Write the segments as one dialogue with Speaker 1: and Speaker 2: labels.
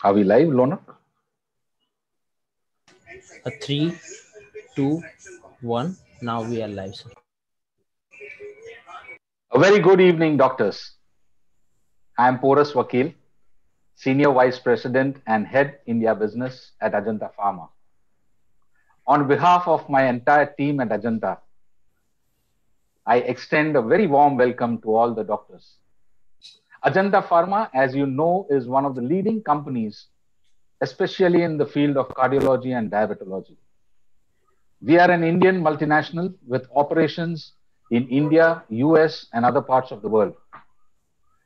Speaker 1: Are we live, Lona?
Speaker 2: 3, 2, 1. Now we are live, sir.
Speaker 1: A very good evening, doctors. I am Porus Vakil, Senior Vice President and Head India Business at Ajanta Pharma. On behalf of my entire team at Ajanta, I extend a very warm welcome to all the doctors. Ajanta Pharma, as you know, is one of the leading companies, especially in the field of cardiology and diabetology. We are an Indian multinational with operations in India, US, and other parts of the world.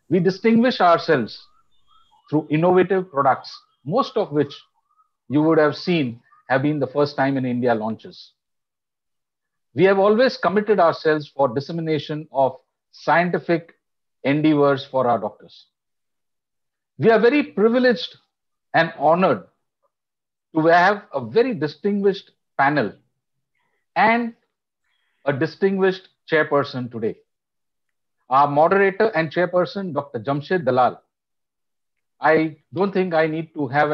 Speaker 1: We distinguish ourselves through innovative products, most of which you would have seen have been the first time in India launches. We have always committed ourselves for dissemination of scientific endeavors for our doctors. We are very privileged and honored to have a very distinguished panel and a distinguished chairperson today. Our moderator and chairperson, Dr. Jamshed Dalal. I don't think I need to have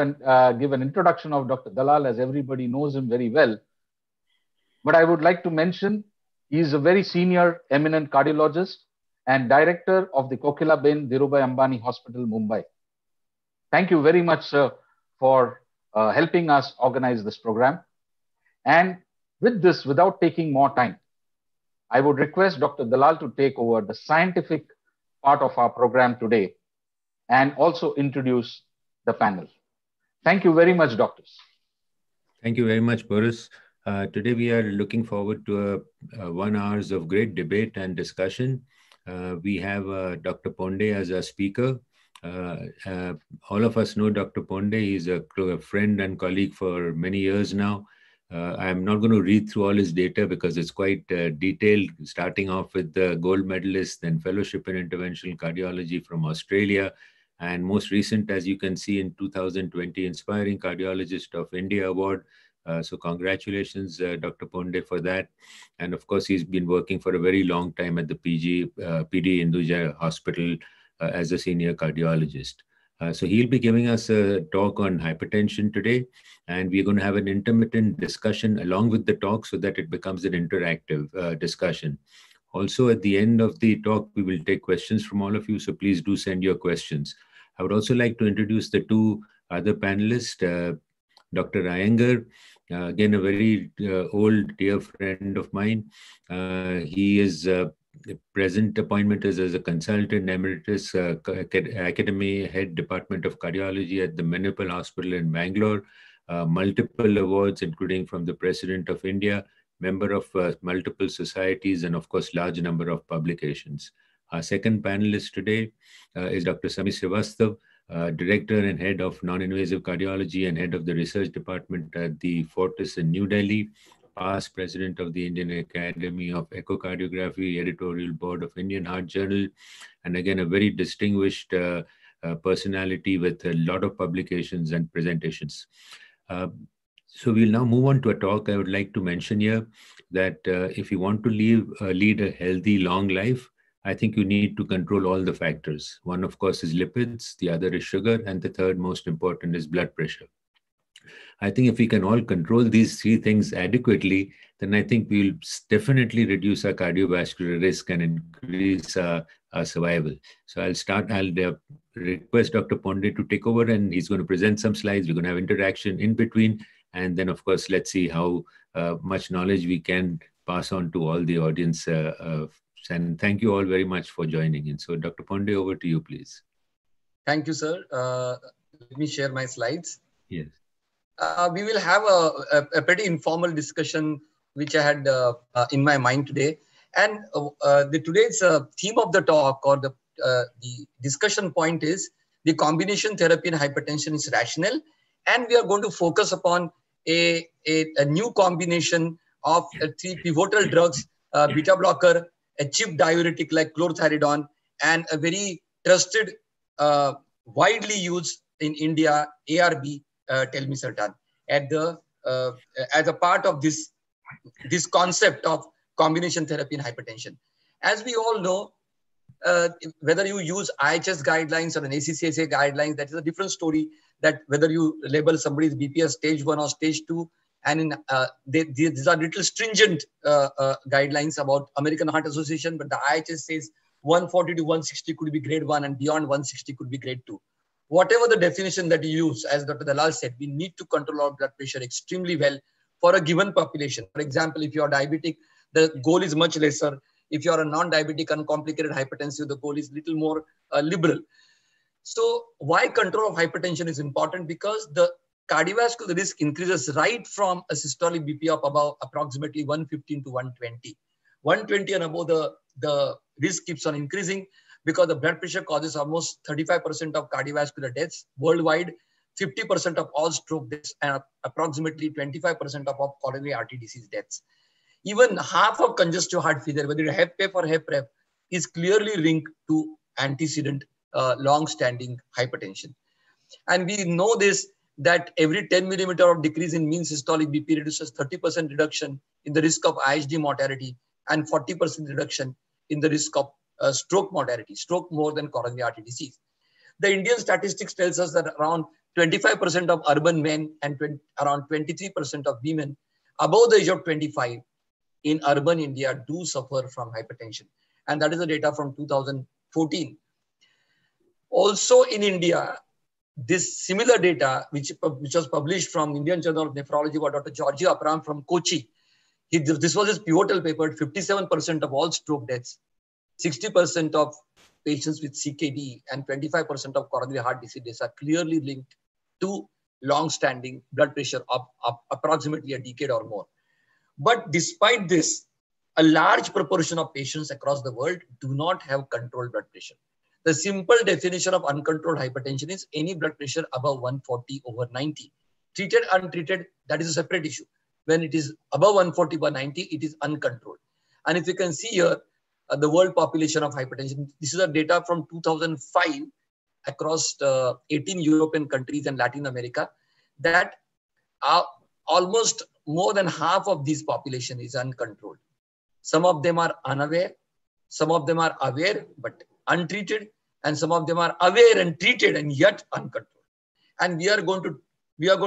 Speaker 1: give an introduction of Dr. Dalal, as everybody knows him very well. But I would like to mention he is a very senior, eminent cardiologist and director of the Kokilaben Dhirubhai Ambani Hospital, Mumbai. Thank you very much, sir, for helping us organize this program. And with this, without taking more time, I would request Dr. Dalal to take over the scientific part of our program today and also introduce the panel. Thank you very much, doctors.
Speaker 3: Thank you very much, Boris. Today we are looking forward to 1 hour of great debate and discussion. We have Dr. Ponde as our speaker. All of us know Dr. Ponde. He's a friend and colleague for many years now. I'm not going to read through all his data because it's quite detailed, starting off with the gold medalist, then fellowship in interventional cardiology from Australia, and most recent, as you can see, in 2020, Inspiring Cardiologist of India Award. So congratulations, Dr. Ponde, for that. And of course, he's been working for a very long time at the PD Hinduja Hospital as a senior cardiologist. So he'll be giving us a talk on hypertension today, and we're going to have an intermittent discussion along with the talk so that it becomes an interactive discussion. Also, at the end of the talk, we will take questions from all of you, so please do send your questions. I would also like to introduce the two other panelists, Dr. Iyengar, again, a very old dear friend of mine. He is the present appointment is as a consultant emeritus academy head department of cardiology at the Manipal Hospital in Bangalore. Multiple awards, including from the President of India, member of multiple societies, and of course, large number of publications. Our second panelist today is Dr. Sami Srivastav, Director and Head of Non-Invasive Cardiology and Head of the Research Department at the Fortis in New Delhi, past President of the Indian Academy of Echocardiography, Editorial Board of Indian Heart Journal, and again, a very distinguished personality with a lot of publications and presentations. So we'll now move on to a talk. I would like to mention here that if you want to lead a healthy, long life, I think you need to control all the factors. One, of course, is lipids, the other is sugar, and the third most important is blood pressure. I think if we can all control these three things adequately, then I think we'll definitely reduce our cardiovascular risk and increase our survival. So I'll request Dr. Ponde to take over, and he's going to present some slides. We're going to have interaction in between. And then, of course, let's see how much knowledge we can pass on to all the audience. And thank you all very much for joining in. So Dr. Ponde, over to you, please.
Speaker 4: Thank you, sir. Let me share my slides.
Speaker 3: Yes.
Speaker 4: We will have a pretty informal discussion, which I had in my mind today. And today's theme of the talk, or the discussion point, is the combination therapy in hypertension is rational. And we are going to focus upon a new combination of three pivotal drugs, beta blocker, a cheap diuretic like chlorthalidone, and a very trusted, widely used in India, ARB, telmisartan, as a part of this concept of combination therapy in hypertension. As we all know, Whether you use IHS guidelines or an ACCSA guidelines, that is a different story. That whether you label somebody's BP as stage 1 or stage 2, and in these are little stringent guidelines about American Heart Association, but the IHS says 140 to 160 could be grade 1 and beyond 160 could be grade 2. Whatever the definition that you use, as Dr. Dalal said, we need to control our blood pressure extremely well for a given population. For example, if you are diabetic, the goal is much lesser. If you are a non-diabetic, uncomplicated hypertensive, the goal is little more liberal. So why control of hypertension is important? Because the cardiovascular risk increases right from a systolic BP of about approximately 115 to 120. 120 and above, the risk keeps on increasing because the blood pressure causes almost 35% of cardiovascular deaths worldwide, 50% of all stroke deaths, and approximately 25% of all coronary artery disease deaths. Even half of congestive heart failure, whether it's HFpEF or HFrEF, is clearly linked to antecedent long-standing hypertension. And we know this, that every 10 millimeter of decrease in mean systolic BP reduces 30% reduction in the risk of IHD mortality and 40% reduction in the risk of stroke mortality, stroke more than coronary artery disease. The Indian statistics tells us that around 25% of urban men and around 23% of women above the age of 25 in urban India do suffer from hypertension. And that is the data from 2014. Also in India, this similar data, which was published from Indian Journal of Nephrology by Dr. Georgia Abram from Kochi, this was his pivotal paper. 57% of all stroke deaths, 60% of patients with CKD, and 25% of coronary heart disease deaths are clearly linked to long-standing blood pressure of approximately a decade or more. But despite this, a large proportion of patients across the world do not have controlled blood pressure. The simple definition of uncontrolled hypertension is any blood pressure above 140 over 90. Treated, untreated, that is a separate issue. When it is above 140 over 90, it is uncontrolled. And if you can see here, the world population of hypertension, this is a data from 2005 across 18 European countries and Latin America, that almost more than half of this population is uncontrolled. Some of them are unaware, some of them are aware but untreated, and some of them are aware and treated and yet uncontrolled. And we are going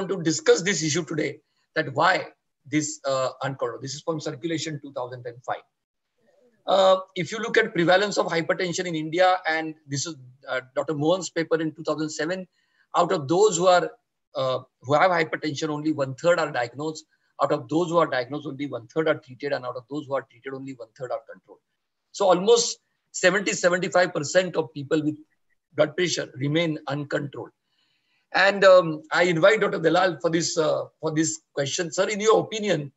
Speaker 4: to discuss this issue today, that why this uncontrolled. This is from Circulation 2005. If you look at prevalence of hypertension in India, and this is Dr. Mohan's paper in 2007, out of those who have hypertension, only 1/3 are diagnosed. Out of those who are diagnosed, only 1/3 are treated, and out of those who are treated, only 1/3 are controlled. So almost 70-75% of people with blood pressure remain uncontrolled. And I invite Dr. Dalal for this question. Sir, in your opinion,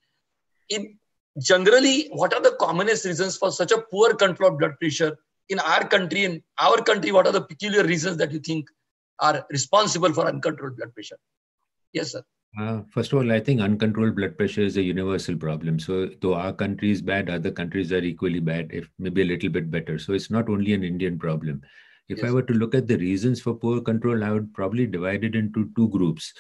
Speaker 4: generally, what are the commonest reasons for such a poor control of blood pressure in our country? In our country, what are the peculiar reasons that you think are responsible for uncontrolled blood pressure? Yes, sir.
Speaker 3: First of all, I think uncontrolled blood pressure is a universal problem. So though our country is bad, other countries are equally bad, if maybe a little bit better. So it's not only an Indian problem. If
Speaker 4: Yes.
Speaker 3: I were to look at the reasons for poor control, I would probably divide it into two groups.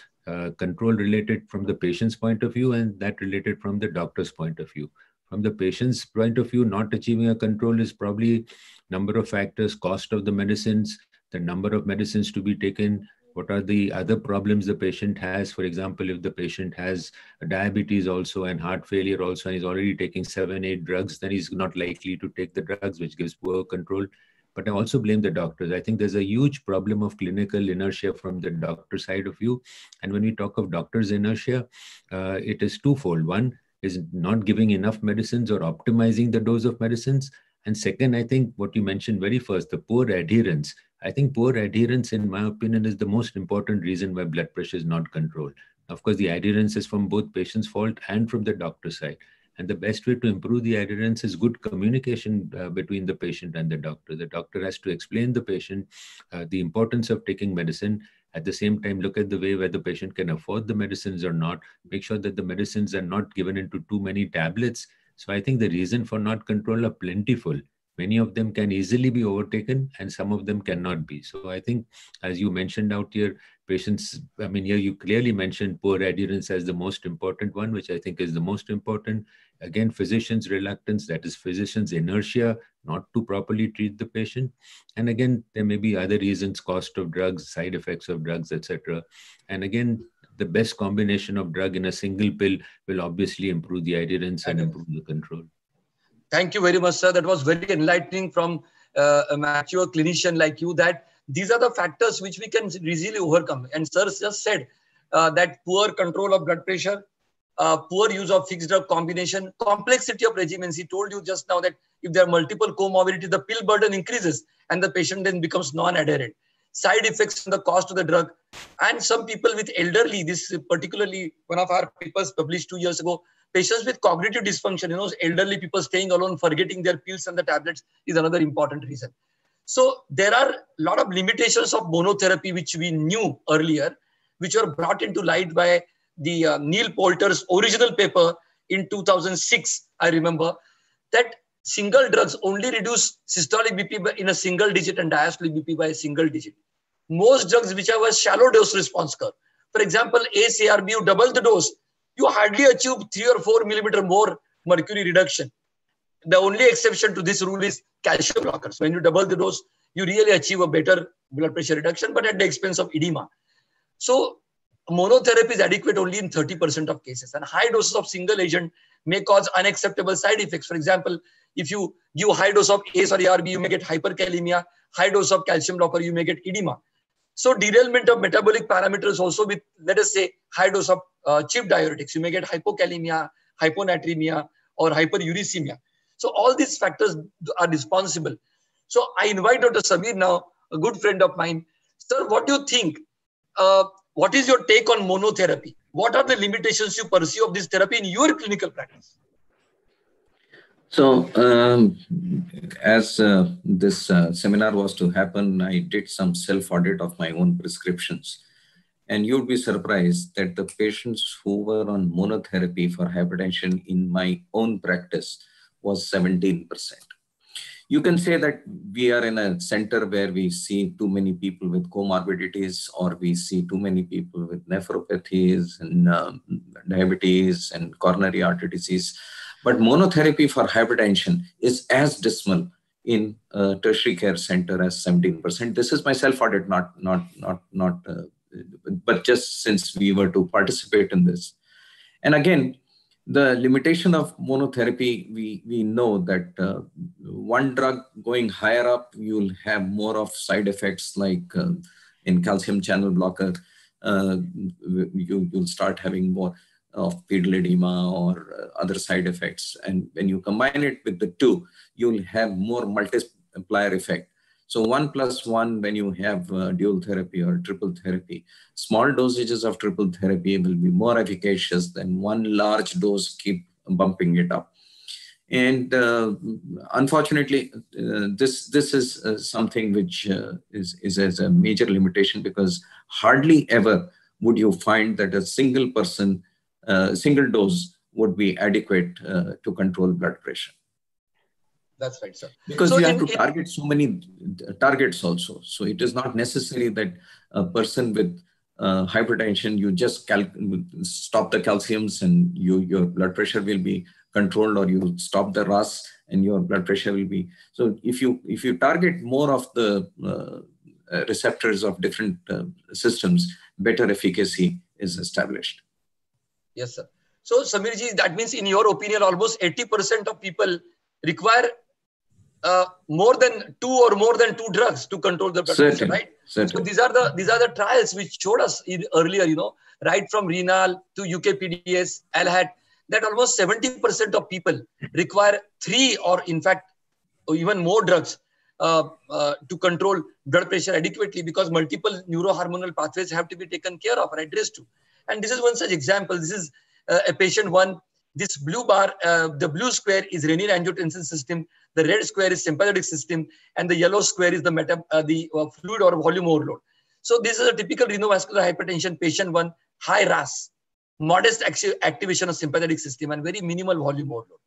Speaker 3: Control related from the patient's point of view and that related from the doctor's point of view. From the patient's point of view, not achieving a control is probably number of factors, cost of the medicines, the number of medicines to be taken, what are the other problems the patient has. For example, if the patient has diabetes also and heart failure also, and he's already taking 7-8 drugs, then he's not likely to take the drugs, which gives poor control. But I also blame the doctors. I think there's a huge problem of clinical inertia from the doctor side of view. And when we talk of doctor's inertia, it is twofold. One is not giving enough medicines or optimizing the dose of medicines. And second, I think what you mentioned very first, the poor adherence. I think poor adherence, in my opinion, is the most important reason why blood pressure is not controlled. Of course, the adherence is from both patient's fault and from the doctor's side. And the best way to improve the adherence is good communication between the patient and the doctor. The doctor has to explain the patient the importance of taking medicine. At the same time, look at the way where the patient can afford the medicines or not. Make sure that the medicines are not given into too many tablets. So I think the reason for not control are plentiful. Many of them can easily be overtaken and some of them cannot be. So I think, as you mentioned out here, patients, I mean, here you clearly mentioned poor adherence as the most important one, which I think is the most important. Again, physicians' reluctance, that is physicians' inertia not to properly treat the patient. And again, there may be other reasons, cost of drugs, side effects of drugs, etc. And again, the best combination of drug in a single pill will obviously improve the adherence and improve the control.
Speaker 4: Thank you very much, sir. That was very enlightening from a mature clinician like you, that these are the factors which we can easily overcome. And sir just said that poor control of blood pressure, poor use of fixed drug combination, complexity of regimens. He told you just now that if there are multiple comorbidities, the pill burden increases and the patient then becomes non-adherent. Side effects and the cost of the drug. And some people with elderly, this particularly one of our papers published 2 years ago, patients with cognitive dysfunction, elderly people staying alone, forgetting their pills and the tablets is another important reason. So there are a lot of limitations of monotherapy, which we knew earlier, which were brought into light by the Neil Poulter's original paper in 2006. I remember that single drugs only reduce systolic BP in a single digit and diastolic BP by a single digit. Most drugs which have a shallow dose response curve. For example, ACE, ARB, you double the dose, you hardly achieve 3 or 4 millimeter more mercury reduction. The only exception to this rule is calcium blockers. When you double the dose, you really achieve a better blood pressure reduction, but at the expense of edema. So monotherapy is adequate only in 30% of cases, and high doses of single agent may cause unacceptable side effects. For example, if you give high dose of ACE or ARB, you may get hyperkalemia. High dose of calcium blocker, you may get edema. So derailment of metabolic parameters also with, let us say, high dose of cheap diuretics, you may get hypokalemia, hyponatremia, or hyperuricemia. So all these factors are responsible. So I invite Dr. Samir now, a good friend of mine. Sir, what do you think? What is your take on monotherapy? What are the limitations you perceive of this therapy in your clinical practice?
Speaker 5: So, as this seminar was to happen, I did some self-audit of my own prescriptions. And you'd be surprised that the patients who were on monotherapy for hypertension in my own practice was 17%. You can say that we are in a center where we see too many people with comorbidities, or we see too many people with nephropathies and diabetes and coronary artery disease. But monotherapy for hypertension is as dismal in a tertiary care center as 17%. This is my self-audit, but just since we were to participate in this. And again, the limitation of monotherapy, we know that one drug going higher up, you'll have more of side effects like in calcium channel blocker, you'll start having more of pedal edema or other side effects. And when you combine it with the two, you'll have more multiplier effect. So 1 + 1, when you have dual therapy or triple therapy, small dosages of triple therapy will be more efficacious than one large dose keep bumping it up. And unfortunately, this is something which is as a major limitation, because hardly ever would you find that a single person, single dose would be adequate to control blood pressure.
Speaker 4: That's right, sir.
Speaker 5: Because so you have to target so many targets also. So it is not necessary that a person with hypertension, you just stop the calciums and your blood pressure will be controlled, or you stop the RAS and your blood pressure will be. So if you target more of the receptors of different systems, better efficacy is established.
Speaker 4: Yes, sir. So Samirji, that means in your opinion, almost 80% of people require more than 2 or more than 2 drugs to control the blood pressure, right?
Speaker 5: Certainly.
Speaker 4: So these are the trials which showed us earlier, right from renal to UKPDS, LHAT, that almost 70% of people require 3 or in fact even more drugs to control blood pressure adequately, because multiple neurohormonal pathways have to be taken care of or addressed to. And this is one such example. This is a patient 1. This blue bar, the blue square is renin-angiotensin system, the red square is sympathetic system, and the yellow square is the fluid or volume overload. So this is a typical renovascular hypertension patient 1, high RAS, modest activation of sympathetic system, and very minimal volume overload.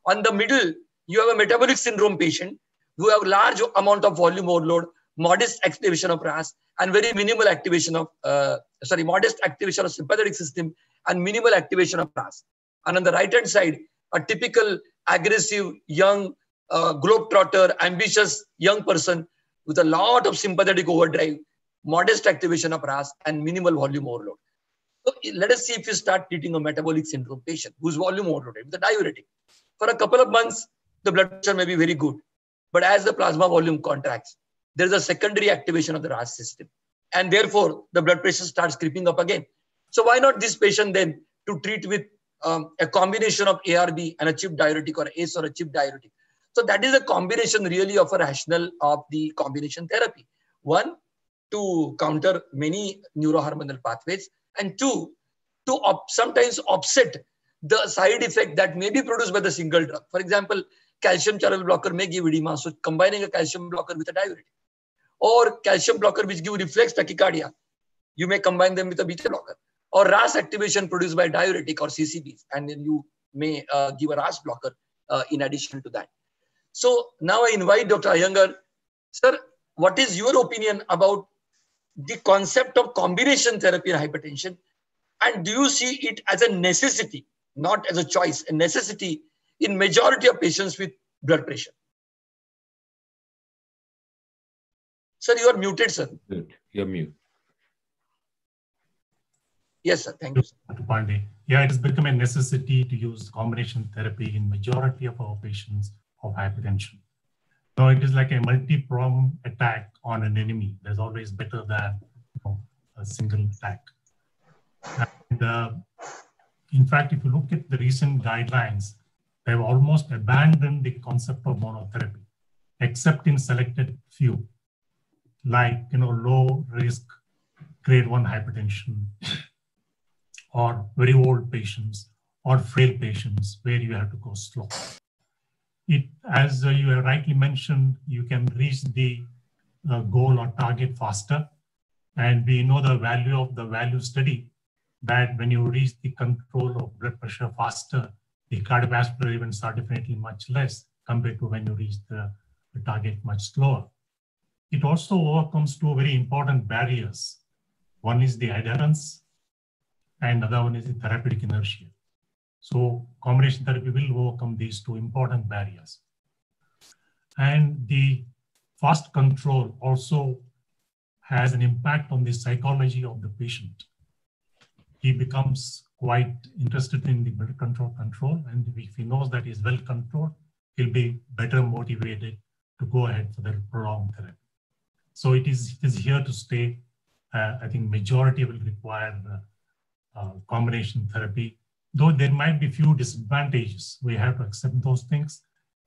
Speaker 4: On the middle, you have a metabolic syndrome patient who have large amount of volume overload, modest activation of RAS, and very minimal activation of, modest activation of sympathetic system and minimal activation of RAS. And on the right-hand side, a typical aggressive, young, globetrotter, ambitious young person with a lot of sympathetic overdrive, modest activation of RAS, and minimal volume overload. So let us see if you start treating a metabolic syndrome patient who's volume overloaded with a diuretic. For a couple of months, the blood pressure may be very good. But as the plasma volume contracts, there is a secondary activation of the RAS system. And therefore, the blood pressure starts creeping up again. So why not this patient then to treat with a combination of ARB and a chip diuretic, or ACE or a chip diuretic? So that is a combination really of a rationale of the combination therapy. One, to counter many neurohormonal pathways, and two, to sometimes offset the side effect that may be produced by the single drug. For example, calcium channel blocker may give edema, so combining a calcium blocker with a diuretic. Or calcium blocker which give reflex tachycardia, you may combine them with a beta blocker. Or RAS activation produced by diuretic or CCBs, and then you may give a RAS blocker in addition to that. So now I invite Dr. Iyengar. Sir, what is your opinion about the concept of combination therapy in hypertension? And do you see it as a necessity, not as a choice, a necessity in majority of patients with blood pressure? Sir, you are muted, sir.
Speaker 3: You're mute.
Speaker 4: Yes, sir. Thank you, sir.
Speaker 6: Dr. Pandey. Yeah, it has become a necessity to use combination therapy in majority of our patients of hypertension. So it is like a multi-pronged attack on an enemy. There's always better than a single attack. And in fact, if you look at the recent guidelines, they've almost abandoned the concept of monotherapy, except in selected few, like low risk grade 1 hypertension, or very old patients, or frail patients where you have to go slow. As you have rightly mentioned, you can reach the goal or target faster. And we know the value of the value study, that when you reach the control of blood pressure faster, the cardiovascular events are definitely much less compared to when you reach the target much slower. It also overcomes two very important barriers. One is the adherence, and other one is the therapeutic inertia. So combination therapy will overcome these two important barriers. And the fast control also has an impact on the psychology of the patient. He becomes quite interested in the blood control, and if he knows that he's well controlled, he'll be better motivated to go ahead for the prolonged therapy. So it is here to stay. I think majority will require combination therapy, though there might be few disadvantages. We have to accept those things.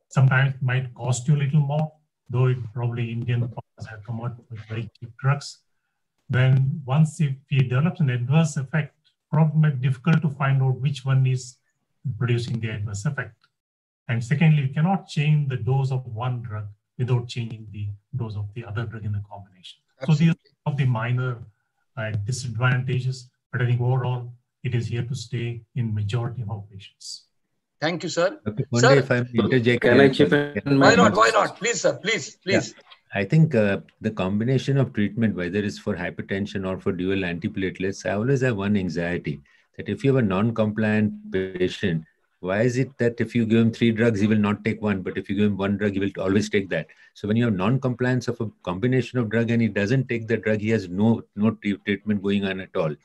Speaker 6: Sometimes it might cost you a little more, though it probably Indian pharmacies have come out with very cheap drugs. Then once if he develops an adverse effect, probably might be difficult to find out which one is producing the adverse effect. And secondly, you cannot change the dose of one drug without changing the dose of the other drug in the combination. Absolutely. So these are the minor disadvantages, but I think overall it is here to stay in majority of our patients.
Speaker 4: Thank you, sir.
Speaker 3: Okay,
Speaker 4: sir,
Speaker 3: if I interject,
Speaker 5: can I chip in?
Speaker 4: Why not? Why not? Please, sir. Please.
Speaker 3: Yeah. I think the combination of treatment, whether it's for hypertension or for dual antiplatelets, I always have one anxiety, that if you have a non-compliant patient, why is it that if you give him 3 drugs, he will not take one, but if you give him 1 drug, he will always take that? So when you have non-compliance of a combination of drug and he doesn't take the drug, he has no treatment going on at all.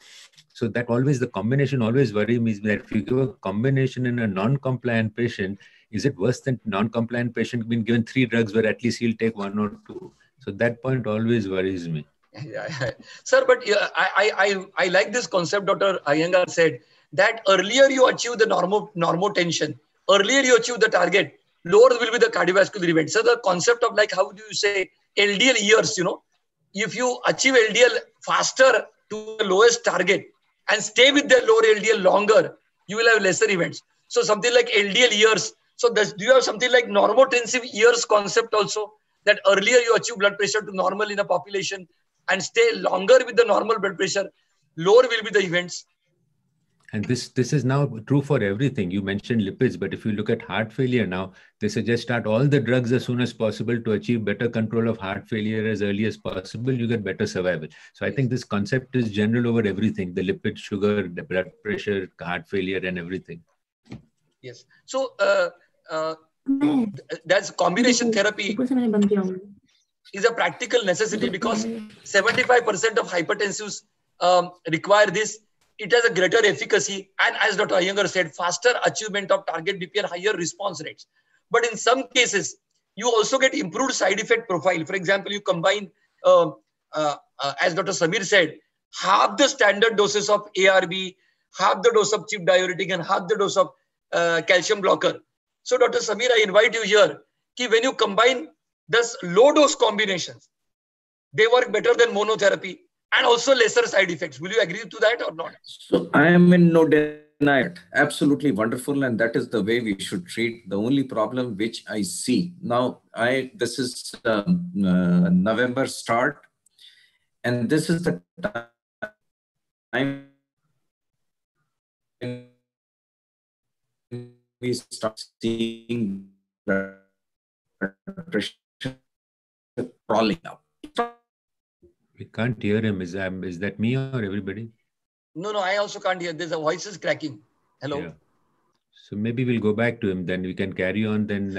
Speaker 3: So that always, the combination always worries me, that if you give a combination in a non-compliant patient, is it worse than non-compliant patient being given 3 drugs where at least he'll take 1 or 2? So that point always worries me.
Speaker 4: Yeah. Sir, but I like this concept Dr. Iyengar said, that earlier you achieve the normotension, earlier you achieve the target, lower will be the cardiovascular event. So the concept of, like, how do you say, LDL years, if you achieve LDL faster to the lowest target and stay with the lower LDL longer, you will have lesser events. So something like LDL years. So do you have something like normotensive years concept also, that earlier you achieve blood pressure to normal in a population and stay longer with the normal blood pressure, lower will be the events?
Speaker 3: And this is now true for everything. You mentioned lipids, but if you look at heart failure now, they suggest start all the drugs as soon as possible to achieve better control of heart failure as early as possible. You get better survival. So I think this concept is general over everything: the lipid, sugar, the blood pressure, heart failure, and everything.
Speaker 4: Yes. So that's combination therapy is a practical necessity because 75% of hypertensives require this. It has a greater efficacy and, as Dr. Iyengar said, faster achievement of target BP and higher response rates. But in some cases, you also get improved side effect profile. For example, you combine, as Dr. Samir said, half the standard doses of ARB, half the dose of cheap diuretic, and half the dose of calcium blocker. So, Dr. Samir, I invite you here, कि when you combine these low dose combinations, they work better than monotherapy and also lesser side effects. Will you agree to that or not?
Speaker 5: So I am in no denial. Absolutely wonderful, and that is the way we should treat. The only problem which I see now, this is November start, and this is the time we start seeing blood pressure crawling up.
Speaker 3: We can't hear him. Is that me or everybody?
Speaker 4: No, I also can't hear. There's a voice is cracking. Hello.
Speaker 3: Yeah. So maybe we'll go back to him. Then we can carry on. Then,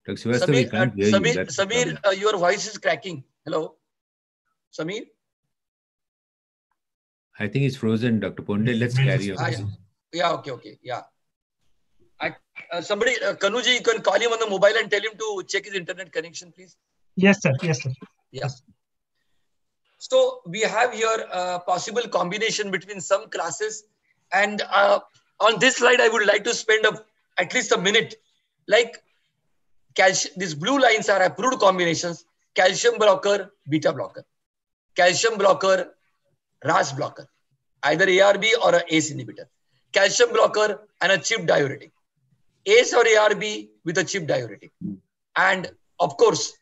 Speaker 3: Dr. Srivastava, we can't hear you.
Speaker 4: Samir, your voice is cracking. Hello, Samir.
Speaker 3: I think it's frozen, Dr. Ponde. Let's carry on.
Speaker 4: Yeah. Okay. Yeah. Somebody, Kanuji, you can call him on the mobile and tell him to check his internet connection, please.
Speaker 7: Yes, sir.
Speaker 4: Yeah. So we have here a possible combination between some classes, and on this slide, I would like to spend at least a minute. Like these blue lines are approved combinations: calcium blocker, beta blocker, calcium blocker, RAS blocker, either ARB or an ACE inhibitor, calcium blocker and a cheap diuretic, ACE or ARB with a cheap diuretic, and of course,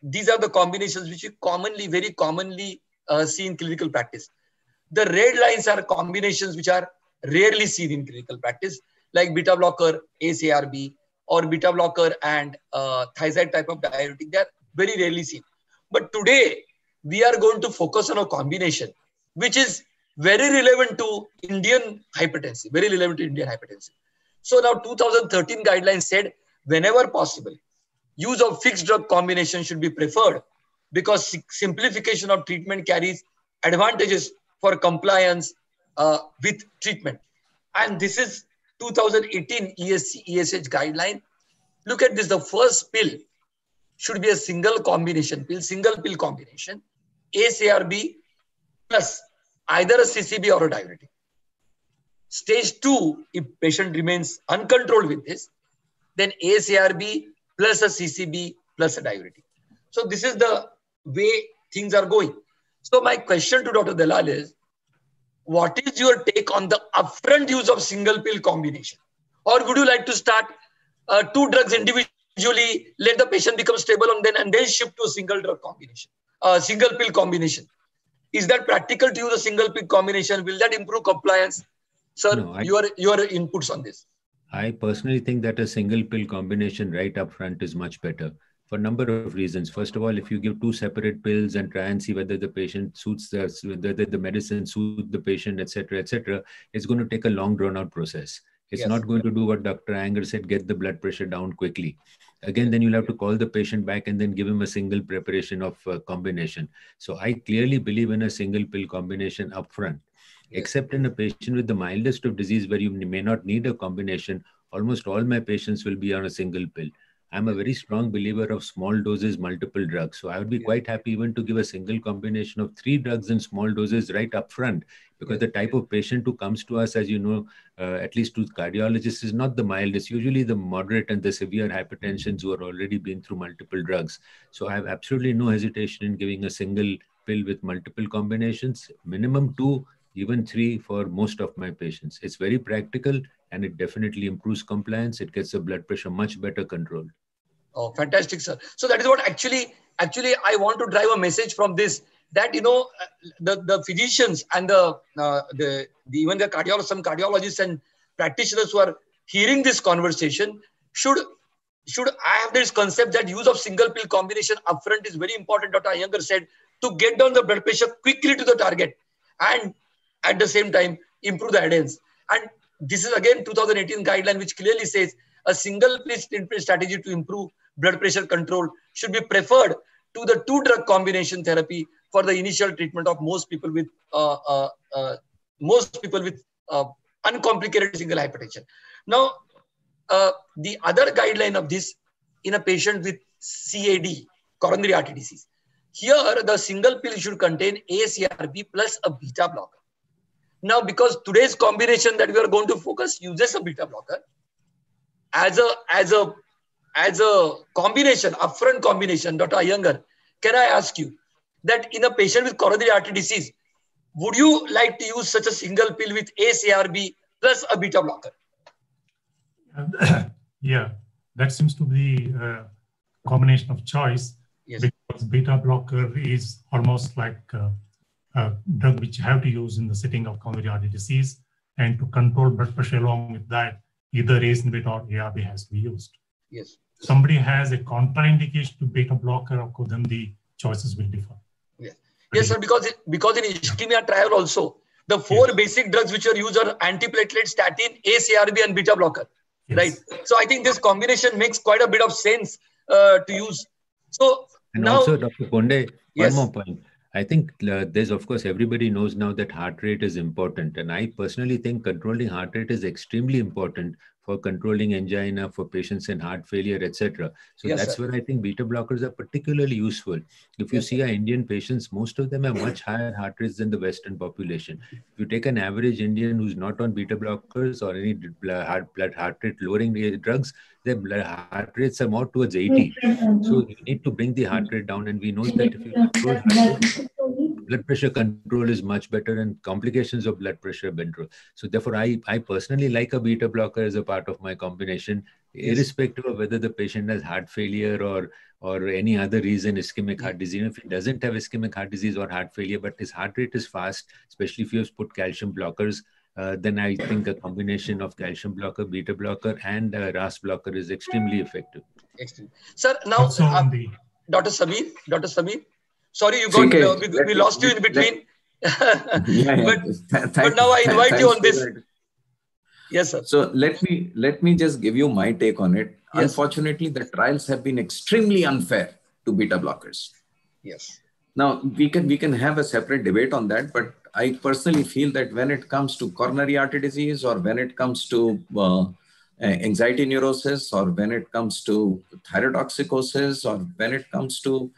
Speaker 4: these are the combinations which we very commonly see in clinical practice. The red lines are combinations which are rarely seen in clinical practice, like beta blocker, ACE ARB, or beta blocker and thiazide type of diuretic. They are very rarely seen. But today, we are going to focus on a combination which is very relevant to Indian hypertension, So now 2013 guidelines said, whenever possible, use of fixed drug combination should be preferred because simplification of treatment carries advantages for compliance with treatment. And this is 2018 ESH guideline. Look at this. The first pill should be a single pill combination, ACE-ARB plus either a CCB or a diuretic. Stage 2, if patient remains uncontrolled with this, then ACE-ARB plus a CCB plus a diuretic. So this is the way things are going. So my question to Dr. Dalal is, what is your take on the upfront use of single pill combination? Or would you like to start 2 drugs individually, let the patient become stable and then shift to a single drug combination, single pill combination? Is that practical to use a single pill combination? Will that improve compliance? Sir, no, your inputs on this.
Speaker 3: I personally think that a single pill combination right up front is much better for a number of reasons. First of all, if you give 2 separate pills and try and see whether the patient whether the medicine suits the patient, etc., it's going to take a long drawn out process. It's not going to do what Dr. Iyengar said, get the blood pressure down quickly. Again, then you'll have to call the patient back and then give him a single preparation of combination. So I clearly believe in a single pill combination upfront. Except in a patient with the mildest of disease where you may not need a combination, almost all my patients will be on a single pill. I'm a very strong believer of small doses, multiple drugs. So I would be quite happy even to give a single combination of 3 drugs in small doses right up front, because the type of patient who comes to us, as you know, at least to cardiologists, is not the mildest, usually the moderate and the severe hypertensions who are already been through multiple drugs. So I have absolutely no hesitation in giving a single pill with multiple combinations, minimum 2, even 3 for most of my patients. It's very practical and it definitely improves compliance. It gets the blood pressure much better controlled.
Speaker 4: Oh, fantastic, sir. So that is what actually I want to drive a message from this, that, you know, the physicians and even the cardiologists, some cardiologists and practitioners who are hearing this conversation should I have this concept that use of single pill combination upfront is very important. Dr. Iyengar said, to get down the blood pressure quickly to the target and at the same time improve the adherence. And this is again 2018 guideline, which clearly says a single pill treatment strategy to improve blood pressure control should be preferred to the 2-drug combination therapy for the initial treatment of most people with uncomplicated single hypertension. Now, the other guideline of this in a patient with CAD, coronary artery disease. Here, the single pill should contain ACRB plus a beta blocker. Now, because today's combination that we are going to focus uses a beta blocker as a combination, upfront combination, Dr. Iyengar, can I ask you that in a patient with coronary artery disease, would you like to use such a single pill with ACRB plus a beta blocker?
Speaker 6: Yeah, that seems to be a combination of choice. Yes. Because beta blocker is almost like a drug which you have to use in the setting of coronary artery disease, and to control blood pressure along with that, either ACE inhibitor or ARB has to be used.
Speaker 4: Yes.
Speaker 6: Somebody has a contraindication to beta blocker, of course, then the choices will differ.
Speaker 4: Yes, yes, sir. Because in ischemia trial also, the 4 basic drugs which are used are antiplatelet, statin, ACE, ARB, and beta blocker. Yes. Right. So I think this combination makes quite a bit of sense to use. So
Speaker 3: and
Speaker 4: now,
Speaker 3: also, Dr. Ponde,
Speaker 4: yes.
Speaker 3: one more point. I think there's, of course, everybody knows now that heart rate is important. And I personally think controlling heart rate is extremely important for controlling angina, for patients in heart failure, etc. So yes, that's where I think beta blockers are particularly useful. If you see our Indian patients, most of them have much higher heart rates than the Western population. If you take an average Indian who's not on beta blockers or any heart rate lowering drugs, their heart rates are more towards 80. So you need to bring the heart rate down, and we know that if you control heart rate, blood pressure control is much better, and complications of blood pressure are better. So therefore, I personally like a beta blocker as a part of my combination, irrespective of whether the patient has heart failure or any other reason, ischemic heart disease. If he doesn't have ischemic heart disease or heart failure, but his heart rate is fast, especially if you have put calcium blockers, then I think a combination of calcium blocker, beta blocker, and RAS blocker is extremely effective.
Speaker 4: Excellent. Sir, now, Dr. Samir, sorry, you got we lost you in between. But now I invite you on this. Yes, sir.
Speaker 5: So let me just give you my take on it. Yes. Unfortunately, the trials have been extremely unfair to beta blockers.
Speaker 4: Yes.
Speaker 5: Now we can have a separate debate on that, but I personally feel that when it comes to coronary artery disease, or when it comes to anxiety neurosis, or when it comes to thyrotoxicosis, or when it comes to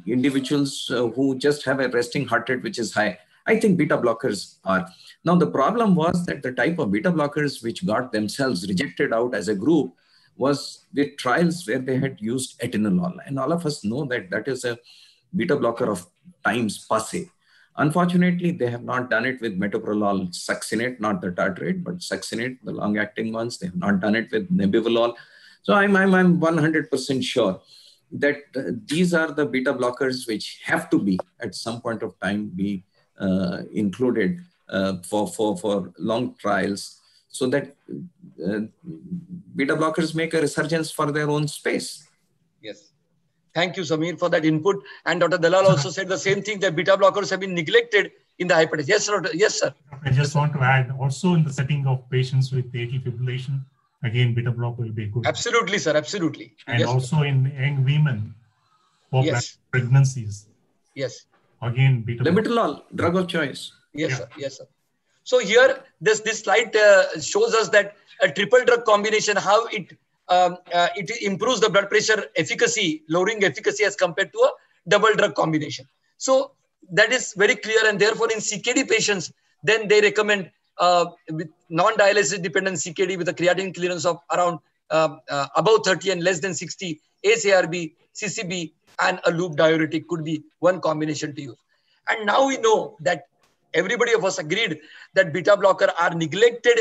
Speaker 5: individuals who just have a resting heart rate which is high, I think beta blockers are. Now, the problem was that the type of beta blockers which got themselves rejected out as a group was with trials where they had used atenolol. And all of us know that that is a beta blocker of times passé. Unfortunately, they have not done it with metoprolol succinate, not the tartrate, but succinate, the long-acting ones. They have not done it with nebivolol. So I'm 100% sure that these are the beta blockers which have to be, at some point of time, be included for long trials, so that beta blockers make a resurgence for their own space.
Speaker 4: Yes. Thank you, Samir, for that input. And Dr. Dalal also said the same thing, that beta blockers have been neglected in the hypertension. Yes, sir. Yes, sir.
Speaker 6: I just want to add, also in the setting of patients with atrial fibrillation, again, beta blocker will be good.
Speaker 4: Absolutely, sir. Absolutely.
Speaker 6: And yes, also in young women for pregnancies.
Speaker 4: Yes.
Speaker 6: Again, beta
Speaker 5: Labetalol, drug of choice.
Speaker 4: Yes, sir. Yes, sir. So here, this slide shows us that a triple drug combination, how it improves the blood pressure efficacy, lowering efficacy as compared to a double drug combination. So that is very clear, and therefore in CKD patients, then they recommend with non-dialysis dependent CKD with a creatinine clearance of around above 30 and less than 60, ACRB, CCB, and a loop diuretic could be one combination to use. And now we know that everybody of us agreed that beta blocker are neglected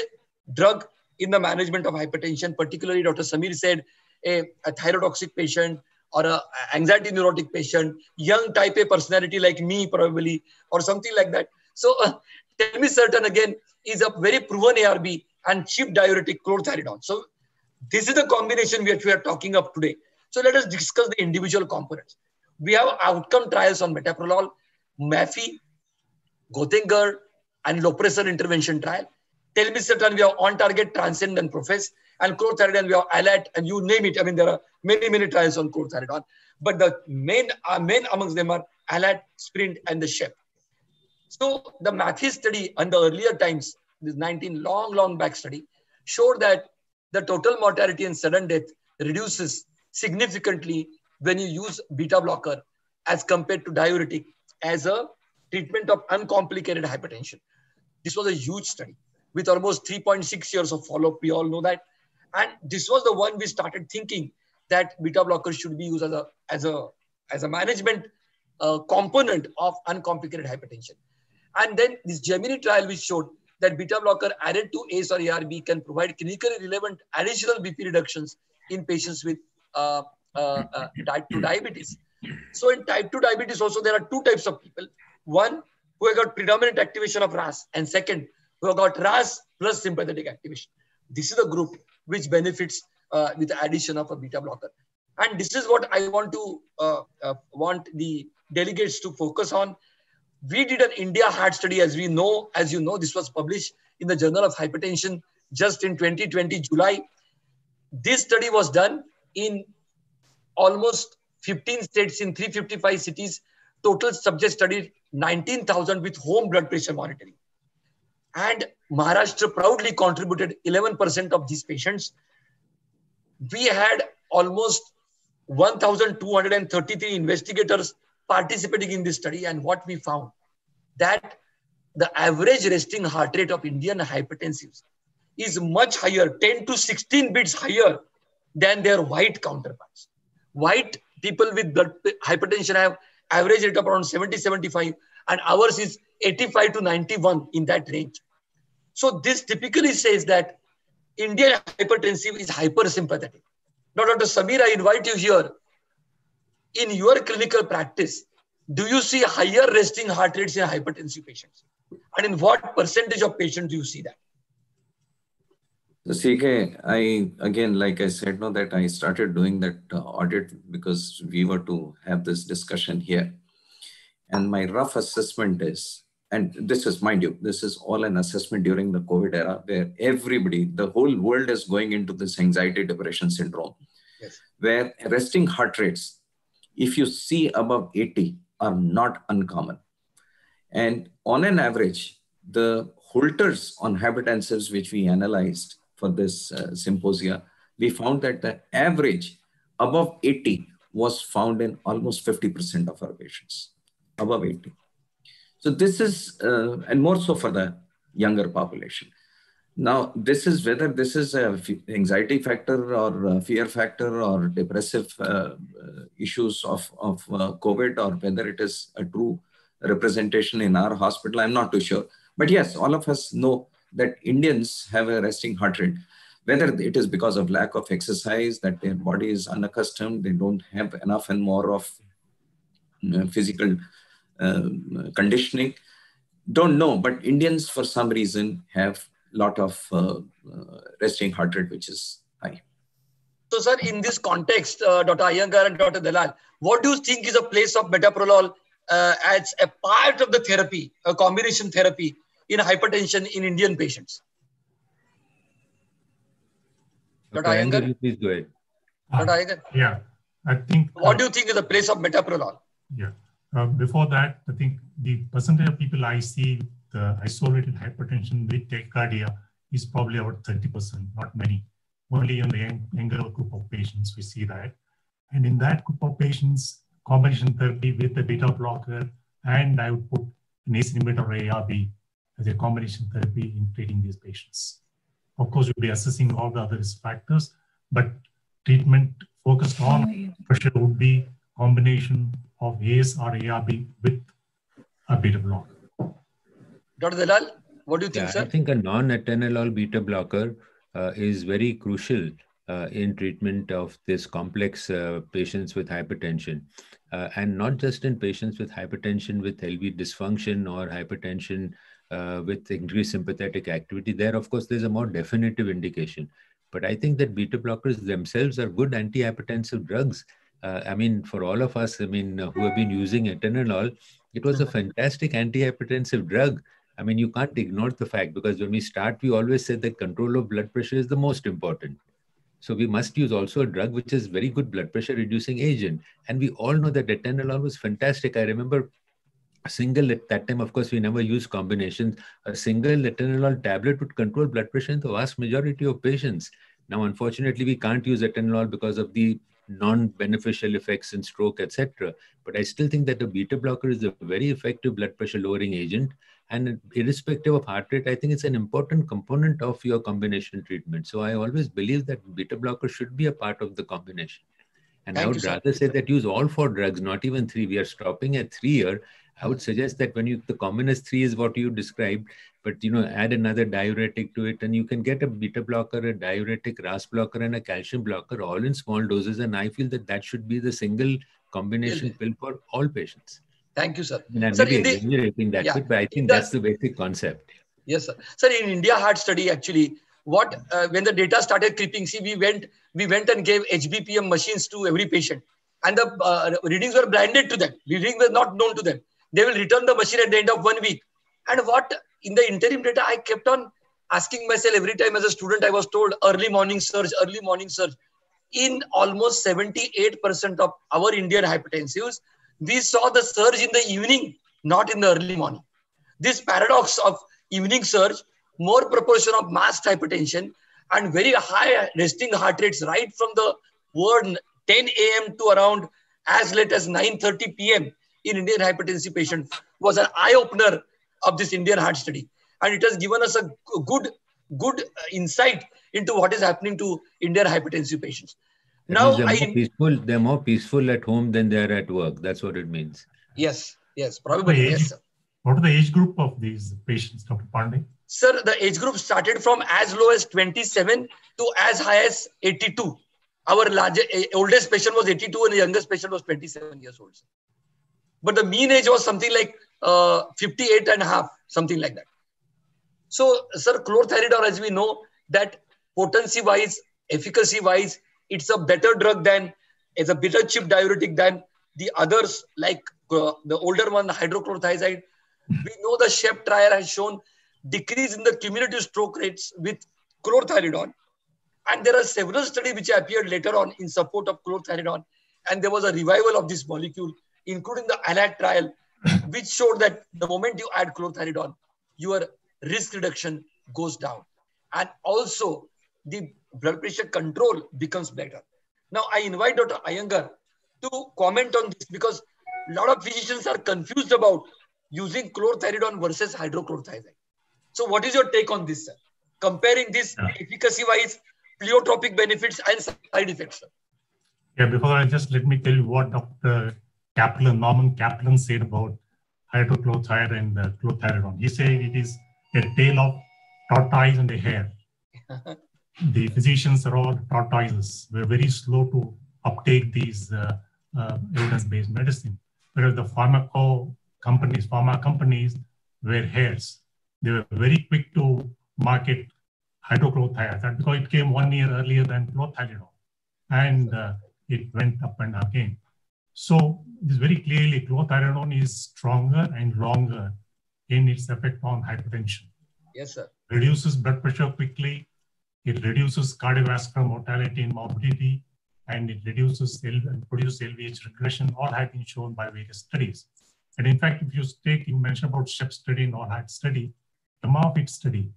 Speaker 4: drug in the management of hypertension. Particularly, Dr. Samir said a thyrotoxic patient or a anxiety neurotic patient, young type A personality like me probably, or something like that. So telmisartan again is a very proven ARB and cheap diuretic, chlorothiridone. So this is the combination which we are talking of today. So let us discuss the individual components. We have outcome trials on metoprolol, MAFI, Gothinger, and low pressure intervention trial. Telmisartan, we have on-target, transcend, and profess. And chlorothalidone, we have alert, and you name it. I mean, there are many, many trials on chlorothalidone. But the main amongst them are alert, sprint, and the SHEP. So the Mathis study on the earlier times, this 19 long back study, showed that the total mortality and sudden death reduces significantly when you use beta blocker as compared to diuretic as a treatment of uncomplicated hypertension. This was a huge study with almost 3.6 years of follow-up. We all know that. And this was the one we started thinking that beta blockers should be used as a management component of uncomplicated hypertension. And then this Gemini trial which showed that beta blocker added to ACE or ARB can provide clinically relevant additional BP reductions in patients with type 2 diabetes. So in type 2 diabetes also, there are two types of people. One, who have got predominant activation of RAS, and second, who have got RAS plus sympathetic activation. This is the group which benefits with the addition of a beta blocker. And this is what I want the delegates to focus on. We did an India heart study, as you know, this was published in the Journal of Hypertension just in 2020, July. This study was done in almost 15 states in 355 cities. Total subject studied 19,000 with home blood pressure monitoring. And Maharashtra proudly contributed 11% of these patients. We had almost 1,233 investigators participating in this study, and what we found that the average resting heart rate of Indian hypertensives is much higher, 10 to 16 beats higher than their white counterparts. White people with blood hypertension have average rate of around 70, 75, and ours is 85 to 91 in that range. So this typically says that Indian hypertensive is hypersympathetic. Now, Dr. Samir, I invite you here. In your clinical practice, do you see higher resting heart rates in hypertensive patients? And in what percentage of patients do you see that?
Speaker 5: So CK, like I said, that I started doing that audit because we were to have this discussion here. And my rough assessment is, and this is, mind you, this is all an assessment during the COVID era where everybody, the whole world is going into this anxiety depression syndrome, yes, where resting heart rates, if you see above 80, are not uncommon. And on an average, the Holters on hypertensives, which we analyzed for this symposia, we found that the average above 80 was found in almost 50% of our patients, above 80. So this is, and more so for the younger population. Now, this is whether this is an anxiety factor or fear factor or depressive issues of COVID, or whether it is a true representation in our hospital, I'm not too sure. But yes, all of us know that Indians have a resting heart rate, whether it is because of lack of exercise, that their body is unaccustomed, they don't have enough and more of physical conditioning. Don't know, but Indians for some reason have lot of resting heart rate, which is high.
Speaker 4: So, sir, in this context, Dr. Iyengar and Dr. Dalal, what do you think is a place of metoprolol as a part of the therapy, a combination therapy in hypertension in Indian patients?
Speaker 3: Dr. Iyengar, please go ahead.
Speaker 4: Dr. Iyengar?
Speaker 6: Yeah, I think.
Speaker 4: What do you think is the place of metoprolol?
Speaker 6: Yeah. Before that, I think the percentage of people I see the isolated hypertension with tachycardia is probably about 30%, not many. Only in the younger group of patients we see that. And in that group of patients, combination therapy with the beta blocker, and I would put an ACE inhibitor or ARB as a combination therapy in treating these patients. Of course, we'll be assessing all the other risk factors, but treatment focused on pressure would be combination of ACE or ARB with a beta blocker.
Speaker 4: Dr. Dalal, what do you think, sir?
Speaker 3: I think a non-atenolol beta blocker is very crucial in treatment of this complex patients with hypertension. And not just in patients with hypertension with LV dysfunction or hypertension with increased sympathetic activity. There, of course, there's a more definitive indication. But I think that beta blockers themselves are good antihypertensive drugs. I mean, for all of us, I mean, who have been using atenolol, it was a fantastic antihypertensive drug. I mean, you can't ignore the fact, because when we start, we always said that control of blood pressure is the most important. So we must use also a drug which is very good blood pressure reducing agent. And we all know that atenolol was fantastic. I remember a single, at that time, of course, we never used combinations. A single atenolol tablet would control blood pressure in the vast majority of patients. Now, unfortunately, we can't use atenolol because of the non-beneficial effects in stroke, etc. But I still think that the beta blocker is a very effective blood pressure lowering agent. And irrespective of heart rate, I think it's an important component of your combination treatment. So I always believe that beta blocker should be a part of the combination. And I would rather say that use all 4 drugs, not even 3. We are stopping at 3 here. I would suggest that when the commonest 3 is what you described, but add another diuretic to it, and you can get a beta blocker, a diuretic, RAS blocker, and a calcium blocker, all in small doses. And I feel that should be the single combination pill for all patients.
Speaker 4: Thank you, sir.
Speaker 3: I mean, I may be exaggerating that bit, but I think that's the basic concept.
Speaker 4: Yes, sir. Sir, in India heart study, actually, when the data started creeping, see, we went and gave HBPM machines to every patient, and the readings were blinded to them. Readings were not known to them. They will return the machine at the end of 1 week. And in the interim data, I kept on asking myself every time as a student, I was told early morning surge, early morning surge. In almost 78% of our Indian hypertensives, we saw the surge in the evening, not in the early morning. This paradox of evening surge, more proportion of masked hypertension, and very high resting heart rates right from the word 10 a.m. to around as late as 9:30 p.m. in Indian hypertensive patients was an eye-opener of this Indian heart study. And it has given us a good insight into what is happening to Indian hypertensive patients.
Speaker 3: Now, they're more peaceful at home than they are at work. That's what it means.
Speaker 4: Yes, probably. Yes, sir.
Speaker 6: What are the age group of these patients, Dr. Pandey?
Speaker 4: Sir, the age group started from as low as 27 to as high as 82. Our oldest patient was 82 and the youngest patient was 27 years old. But the mean age was something like 58 and a half, something like that. So, sir, chlorthalidone, as we know, that potency-wise, efficacy-wise, it's a better drug it's a better cheap diuretic than the others, like the older one, the hydrochlorothiazide. We know the SHEP trial has shown decrease in the cumulative stroke rates with chlorthalidone. And there are several studies which appeared later on in support of chlorthalidone. And there was a revival of this molecule, including the ANAC trial, which showed that the moment you add chlorthalidone, your risk reduction goes down. And also, the blood pressure control becomes better. Now, I invite Dr. Iyengar to comment on this because a lot of physicians are confused about using chlorthalidone versus hydrochlorothiazide. So what is your take on this, sir? Comparing this efficacy-wise, pleiotropic benefits and side effects, sir.
Speaker 6: Yeah, before let me tell you what Dr. Norman Kaplan said about hydrochlorothiazide and chlorthalidone. He said it is a tale of tortoise and a hare. The physicians are all tortoises. We're very slow to uptake these evidence-based medicine. Whereas the pharma companies were hares. They were very quick to market hydrochlorothiazide because it came 1 year earlier than chlorthalidone. And it went up and again. So it's very clearly chlorthalidone is stronger and longer in its effect on hypertension.
Speaker 4: Yes, sir.
Speaker 6: Reduces blood pressure quickly. It reduces cardiovascular mortality and morbidity, and it produces LVH regression. All have been shown by various studies. And in fact, if you mentioned about SHEP study and all-heart study, the MARFIT study,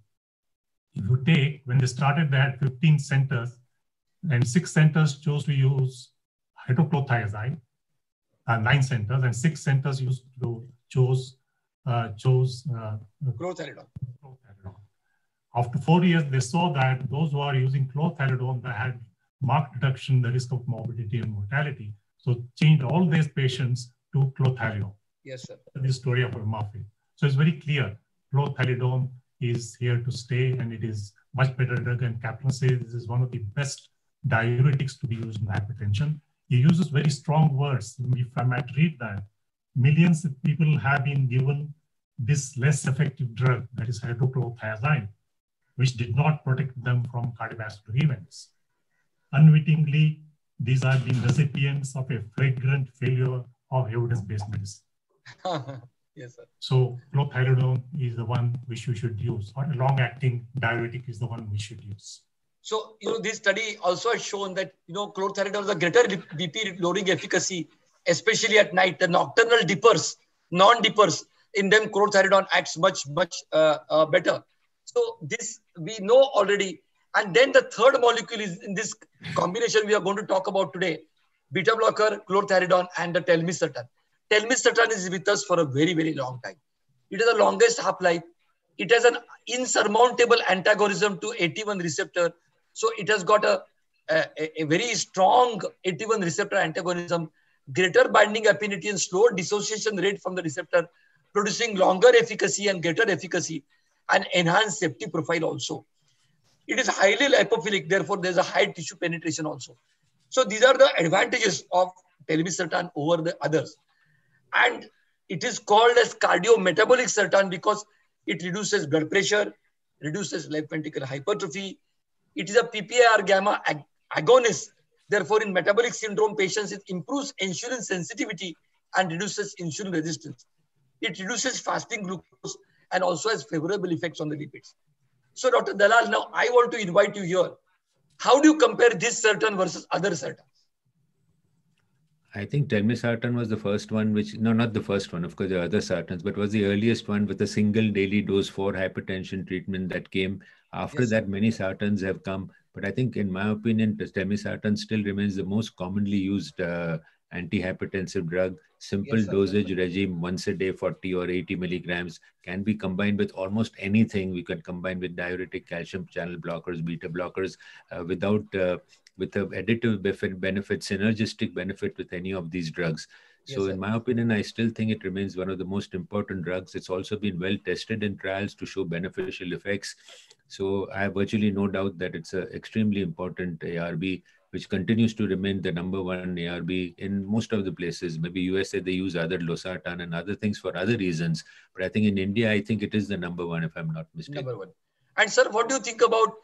Speaker 6: if you take, when they started, they had 15 centers, and 6 centers chose to use hydrochlorothiazide, 9 centers, and 6 centers chose
Speaker 4: chlorthalidone.
Speaker 6: After 4 years, they saw that those who are using chlorthalidone, they had marked reduction in the risk of morbidity and mortality. So changed all these patients to chlorthalidone.
Speaker 4: Yes, sir.
Speaker 6: This story of MARFIT. So it's very clear, chlorthalidone is here to stay, and it is much better drug. And Kaplan says this is one of the best diuretics to be used in hypertension. He uses very strong words. If I might read that, millions of people have been given this less effective drug, that is hydrochlorothiazide, which did not protect them from cardiovascular events. Unwittingly, these are the recipients of a flagrant failure of evidence-based medicine.
Speaker 4: Yes, sir.
Speaker 6: So chlorthalidone is the one which you should use, or a long-acting diuretic is the one we should use.
Speaker 4: So, this study also has shown that, chlorthalidone has a greater BP lowering efficacy, especially at night. The nocturnal dippers, non-dippers, in them chlorthalidone acts much better. So this we know already. And then the third molecule is in this combination we are going to talk about today: beta blocker, chlorthalidone, and the telmisartan. Telmisartan is with us for a very, very long time. It has the longest half-life. It has an insurmountable antagonism to AT1 receptor. So it has got a very strong AT1 receptor antagonism, greater binding affinity and slower dissociation rate from the receptor, producing longer efficacy and greater efficacy and enhanced safety profile also. It is highly lipophilic, therefore there's a high tissue penetration also. So these are the advantages of telmisartan over the others. And it is called as cardiometabolic sartan because it reduces blood pressure, reduces left ventricular hypertrophy. It is a PPAR gamma agonist. Therefore, in metabolic syndrome patients, it improves insulin sensitivity and reduces insulin resistance. It reduces fasting glucose and also has favorable effects on the lipids. So, Dr. Dalal, now I want to invite you here. How do you compare this sartan versus other sartans?
Speaker 3: I think telmisartan was the first one, not the first one, of course, there are other sartans, but was the earliest one with a single daily dose for hypertension treatment that came. After that, many sartans have come. But I think, in my opinion, telmisartan still remains the most commonly used antihypertensive drug. Simple dosage regime, once a day, 40 or 80 milligrams, can be combined with almost anything. We can combine with diuretic, calcium channel blockers, beta blockers, with an additive benefit, synergistic benefit with any of these drugs. So in my opinion, I still think it remains one of the most important drugs. It's also been well tested in trials to show beneficial effects. So I have virtually no doubt that it's an extremely important ARB, which continues to remain the #1 ARB in most of the places. Maybe USA, they use other losartan and other things for other reasons. But I think in India, I think it is the #1, if I'm not mistaken.
Speaker 4: #1. And sir, what do you think about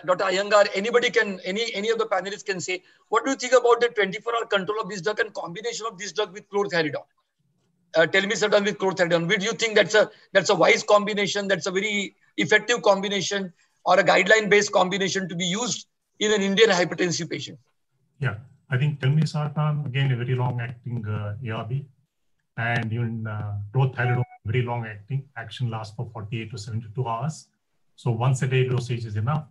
Speaker 4: Dr. Iyengar? Anybody can, any of the panelists can say, what do you think about the 24-hour control of this drug and combination of this drug with chlorthalidone? Telmisartan with chlorthalidone. Do you think that's a wise combination? That's a very effective combination, or a guideline-based combination to be used in an Indian hypertensive patient?
Speaker 6: Yeah, I think telmisartan, again, a very long-acting ARB, and even chlorthalidone, very long-acting. Action lasts for 48 to 72 hours. So once a day dosage is enough.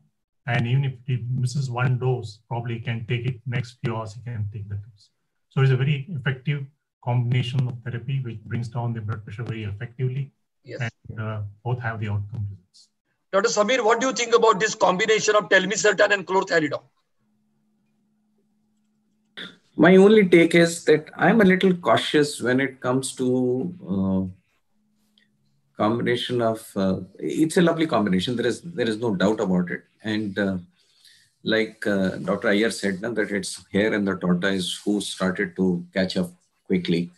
Speaker 6: And even if he misses one dose, probably he can take it next few hours, he can take the dose. So it's a very effective combination of therapy, which brings down the blood pressure very effectively.
Speaker 4: Yes.
Speaker 6: And both have the outcome results.
Speaker 4: Dr. Samir, what do you think about this combination of telmisartan and chlorthalidone?
Speaker 5: My only take is that I'm a little cautious when it comes to combination of, it's a lovely combination. There is no doubt about it. And like Dr. Iyer said, that it's hare and the tortoise who started to catch up quickly.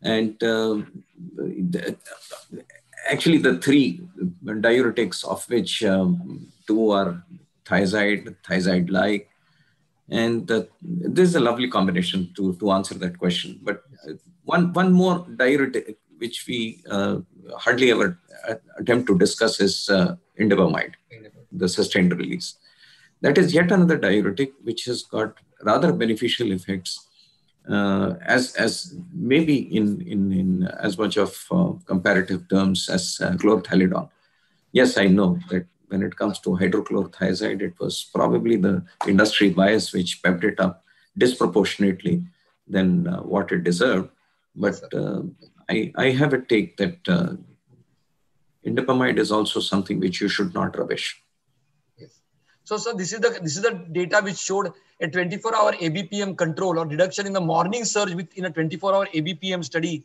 Speaker 5: And actually the three diuretics, of which two are thiazide-like, and this is a lovely combination to answer that question. But one more diuretic, which we hardly ever attempt to discuss, is indapamide, the sustained release. That is yet another diuretic which has got rather beneficial effects, as maybe in as much of comparative terms as chlorthalidone. Yes, I know that when it comes to hydrochlorothiazide, it was probably the industry bias which pepped it up disproportionately than what it deserved. But I have a take that indapamide is also something which you should not rubbish.
Speaker 4: Yes. So this is the data which showed a 24-hour ABPM control or reduction in the morning surge in a 24-hour ABPM study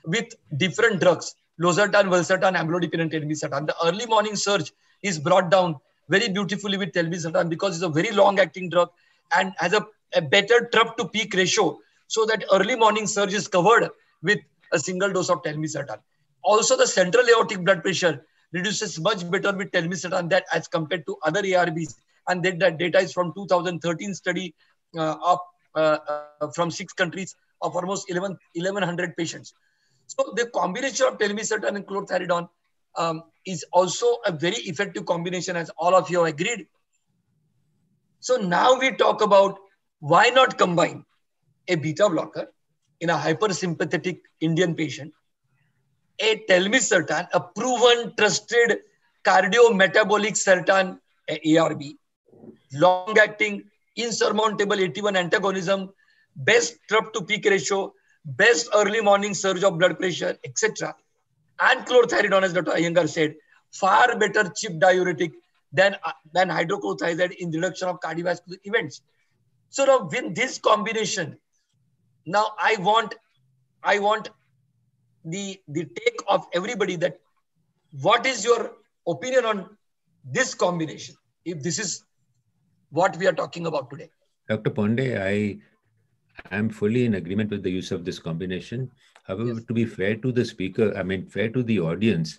Speaker 4: with different drugs: losartan, valsartan, amlodipine, and telmisartan. The early morning surge is brought down very beautifully with telmisartan because it's a very long-acting drug and has a better trough to peak ratio, so that early morning surge is covered with a single dose of telmisartan. Also, the central aortic blood pressure reduces much better with telmisartan than as compared to other ARBs. And that data is from 2013 study from 6 countries of almost 1,100 patients. So the combination of telmisartan and chlorthalidone is also a very effective combination, as all of you have agreed. So now we talk about why not combine a beta blocker in a hypersympathetic Indian patient, a telmisartan, a proven, trusted cardiometabolic sartan, ARB, long-acting, insurmountable AT1 antagonism, best trough to peak ratio, best early morning surge of blood pressure, etc. And chlorthalidone, as Dr. Iyengar said, far better cheap diuretic than hydrochlorothiazide in reduction of cardiovascular events. So now with this combination, now I want the take of everybody that what is your opinion on this combination, if this is what we are talking about today.
Speaker 3: Dr. Ponde, I am fully in agreement with the use of this combination. However,
Speaker 4: Yes.
Speaker 3: to be fair to the speaker, fair to the audience,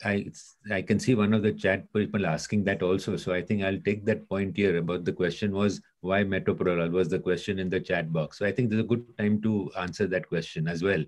Speaker 3: I can see one of the chat people asking that also. So I think I'll take that point here about the question was why metoprolol was the question in the chat box. So I think there's a good time to answer that question as well.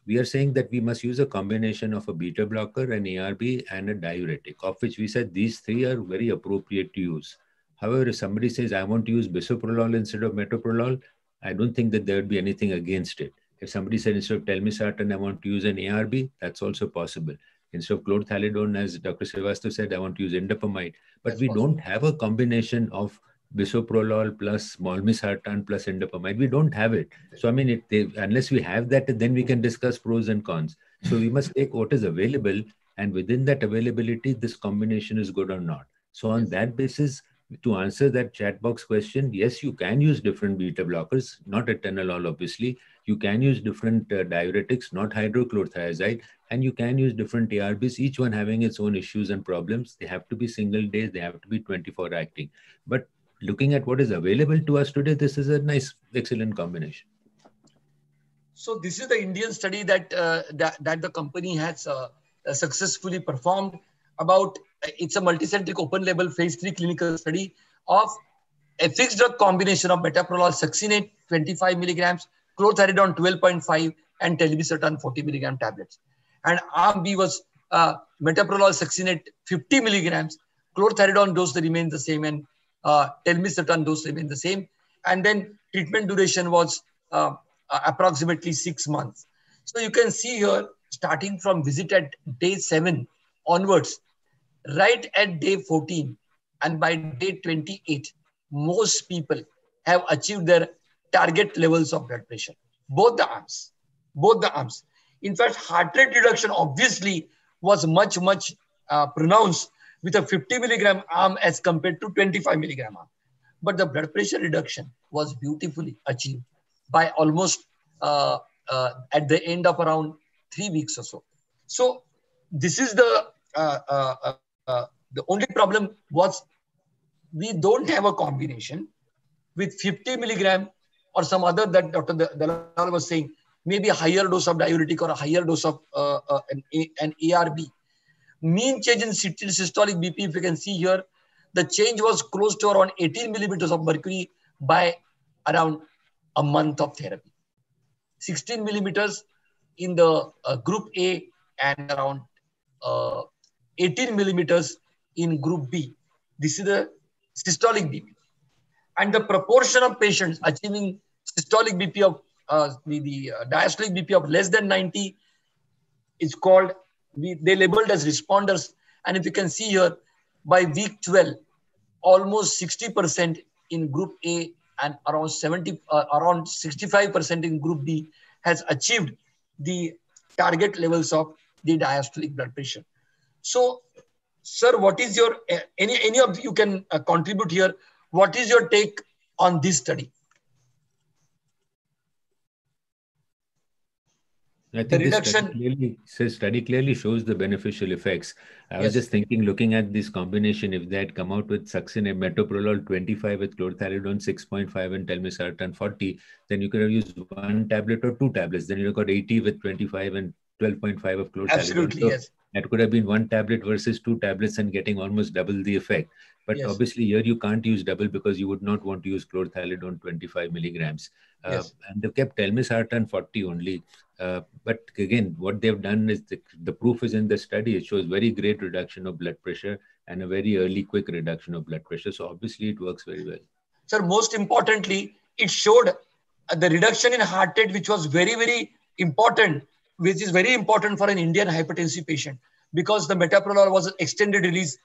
Speaker 3: We are saying that we must use a combination of a beta blocker, an ARB, and a diuretic, of which we said these three are very appropriate to use. However, if somebody says, I want to use bisoprolol instead of metoprolol, I don't think that there would be anything against it. If somebody said instead of telmisartan, I want to use an ARB, that's also possible. Instead of chlorthalidone, as Dr. Srivastava said, I want to use indapamide. But
Speaker 4: That's
Speaker 3: we
Speaker 4: possible.
Speaker 3: don't have a combination of bisoprolol plus molmisartan plus indapamide. We don't have it. So, I mean, unless we have that, then we can discuss pros and cons. So we must take what is available, and within that availability, this combination is good or not. So on that basis, to answer that chat box question, yes, you can use different beta blockers, not atenolol, obviously. You can use different diuretics, not hydrochlorothiazide, and you can use different ARBs, each one having its own issues and problems. They have to be single days, they have to be 24 acting. But looking at what is available to us today, this is a nice, excellent combination.
Speaker 4: So this is the Indian study that that the company has successfully performed. About it's a multicentric open-label phase 3 clinical study of a fixed drug combination of metoprolol succinate 25 milligrams, chlorthalidone 12.5, and telmisartan 40 milligram tablets. And arm B was metoprolol succinate 50 milligrams, chlorthalidone dose remained the same, and telmisartan dose remained the same. And then treatment duration was approximately 6 months. So you can see here, starting from visit at day 7 onwards, right at day 14 and by day 28, most people have achieved their target levels of blood pressure. Both the arms. In fact, heart rate reduction obviously was much pronounced with a 50 milligram arm as compared to 25 milligram arm. But the blood pressure reduction was beautifully achieved by almost at the end of around 3 weeks or so. So this is the only problem was we don't have a combination with 50 milligram or some other that Dr. Dalal was saying, maybe a higher dose of diuretic or a higher dose of an ARB. Mean change in systolic BP, if you can see here, the change was close to around 18 millimeters of mercury by around a month of therapy. 16 millimeters in the group A and around 18 millimeters in group B. This is the systolic BP. And the proportion of patients achieving systolic BP of the diastolic BP of less than 90 is called, they labeled as responders. And if you can see here, by week 12, almost 60% in group A and around 65% in group B has achieved the target levels of the diastolic blood pressure. So, sir, what is your, any of you can contribute here. What is your take on this study?
Speaker 3: I think this study clearly shows the beneficial effects. I was just thinking, looking at this combination, if they had come out with succinate, metoprolol 25 with chlorthalidone 6.5 and telmisartan 40, then you could have used 1 tablet or 2 tablets. Then you got 80 with 25 and 12.5 of chlorthalidone.
Speaker 4: Absolutely,
Speaker 3: so
Speaker 4: yes.
Speaker 3: That could have been 1 tablet versus 2 tablets and getting almost double the effect. But
Speaker 4: Yes.
Speaker 3: obviously here you can't use double because you would not want to use chlorthalidone 25 milligrams.
Speaker 4: Yes.
Speaker 3: And they've kept telmisartan 40 only. But again, what they've done is the proof is in the study. It shows very great reduction of blood pressure and a very early, quick reduction of blood pressure. So obviously it works very well.
Speaker 4: Sir, most importantly, it showed the reduction in heart rate, which was very, very important, which is very important for an Indian hypertensive patient, because the metoprolol was extended release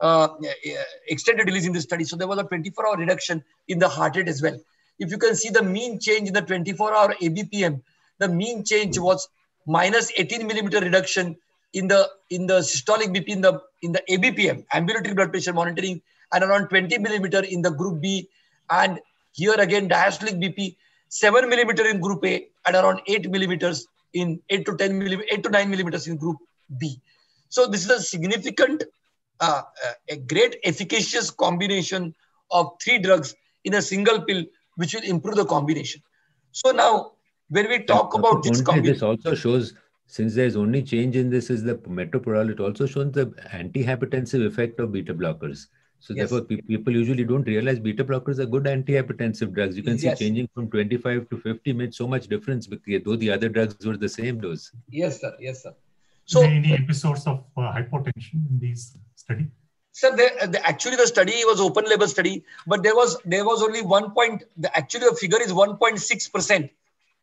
Speaker 4: in the study. So there was a 24-hour reduction in the heart rate as well. If you can see the mean change in the 24-hour ABPM, the mean change was minus 18 millimeter reduction in the systolic BP in the ABPM, ambulatory blood pressure monitoring, and around 20 millimeter in the group B. And here again, diastolic BP, 7 millimeter in group A and around 8 millimeters in 8 to 9 millimeters in group B. So this is a significant, a great efficacious combination of 3 drugs in a single pill, which will improve the combination. So now, when we talk about this combination,
Speaker 3: this also shows, since there's only change in this is the metoprolol, it also shows the antihypertensive effect of beta blockers. So
Speaker 4: yes,
Speaker 3: therefore, people usually don't realize beta blockers are good antihypertensive drugs. You can see
Speaker 4: yes,
Speaker 3: changing from 25 to 50 made so much difference, because though the other drugs were the same dose.
Speaker 4: Yes, sir. Yes, sir. So
Speaker 6: any episodes of hypotension in these study?
Speaker 4: Sir, actually the study was open label study, but there was only 1 point. Actually, the figure is 1.6%.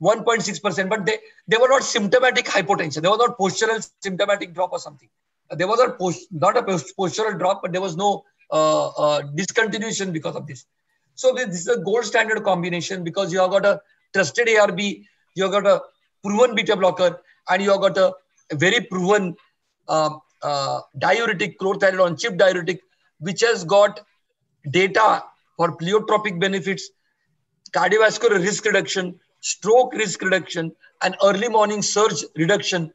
Speaker 4: 1.6%, but they were not symptomatic hypotension. There was not postural symptomatic drop or something. There was not a postural drop, but there was no discontinuation because of this. So this is a gold standard combination, because you have got a trusted ARB, you have got a proven beta blocker, and you have got a very proven diuretic, chlorthalidone chip diuretic, which has got data for pleiotropic benefits, cardiovascular risk reduction, stroke risk reduction, and early morning surge reduction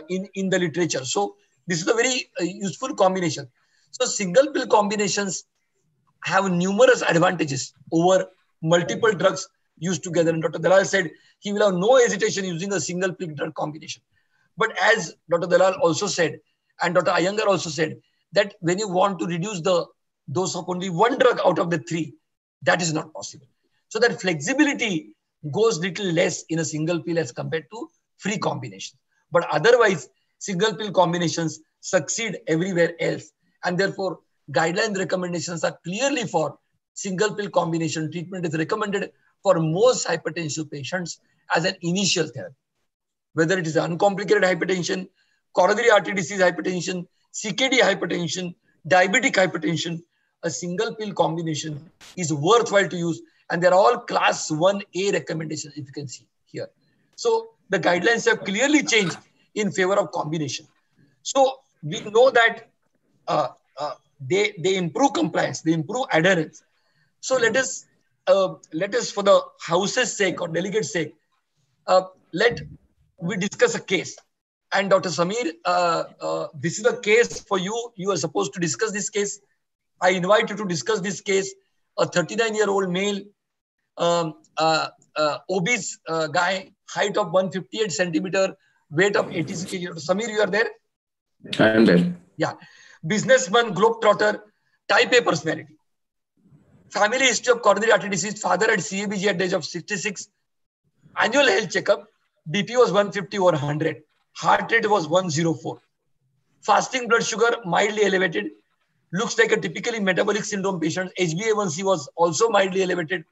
Speaker 4: in the literature. So this is a very useful combination. So single pill combinations have numerous advantages over multiple drugs used together. And Dr. Dalal said he will have no hesitation using a single pill drug combination. But as Dr. Dalal also said, and Dr. Iyengar also said, that when you want to reduce the dose of only one drug out of the 3, that is not possible. So that flexibility goes little less in a single pill as compared to free combination. But otherwise, single pill combinations succeed everywhere else. And therefore, guideline recommendations are clearly for single pill combination treatment is recommended for most hypertensive patients as an initial therapy. Whether it is uncomplicated hypertension, coronary artery disease hypertension, CKD hypertension, diabetic hypertension, a single pill combination is worthwhile to use. And they're all class 1A recommendations, if you can see here. So the guidelines have clearly changed in favor of combination. So we know that they improve compliance, they improve adherence. So let us, for the house's sake or delegate's sake, let we discuss a case. And Dr. Samir, this is a case for you. You are supposed to discuss this case. I invite you to discuss this case. A 39-year-old male, obese guy, height of 158 centimeter, weight of 86 kg. Samir, you are there?
Speaker 5: I am there.
Speaker 4: Yeah. Businessman, globetrotter, type A personality. Family history of coronary artery disease. Father had CABG at the age of 66. Annual health checkup. BP was 150 over 100. Heart rate was 104. Fasting blood sugar mildly elevated. Looks like a typically metabolic syndrome patient. HbA1c was also mildly elevated.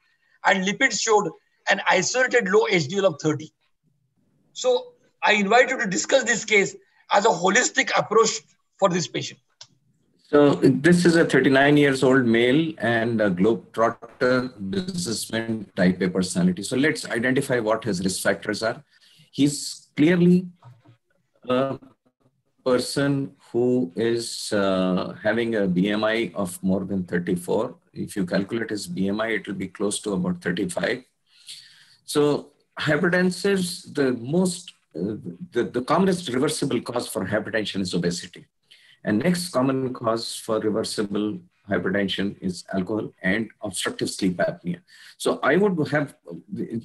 Speaker 4: And lipids showed an isolated low HDL of 30. So I invite you to discuss this case as a holistic approach for this patient.
Speaker 5: So this is a 39 years old male and a globetrotter, businessman, type A personality. So let's identify what his risk factors are. He's clearly a person who is having a BMI of more than 34. If you calculate his BMI, it will be close to about 35. So hypertensives, the commonest reversible cause for hypertension is obesity. And next common cause for reversible hypertension is alcohol and obstructive sleep apnea. So I would have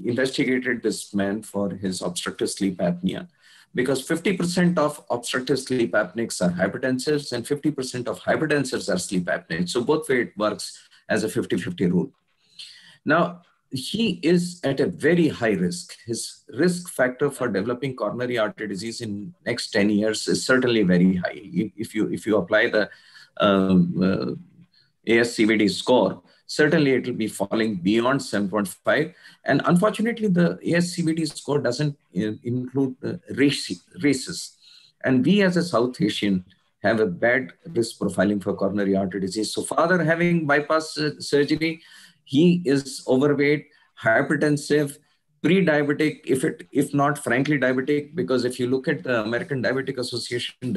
Speaker 5: investigated this man for his obstructive sleep apnea, because 50% of obstructive sleep apneics are hypertensives and 50% of hypertensives are sleep apneics. So both way it works as a 50-50 rule. Now, he is at a very high risk. His risk factor for developing coronary artery disease in next 10 years is certainly very high. If you apply the ASCVD score, certainly it will be falling beyond 7.5. And unfortunately, the ASCVD score doesn't include races. And we as a South Asian have a bad risk profiling for coronary artery disease. So father having bypass surgery, he is overweight, hypertensive, pre-diabetic, if not frankly diabetic, because if you look at the American Diabetic Association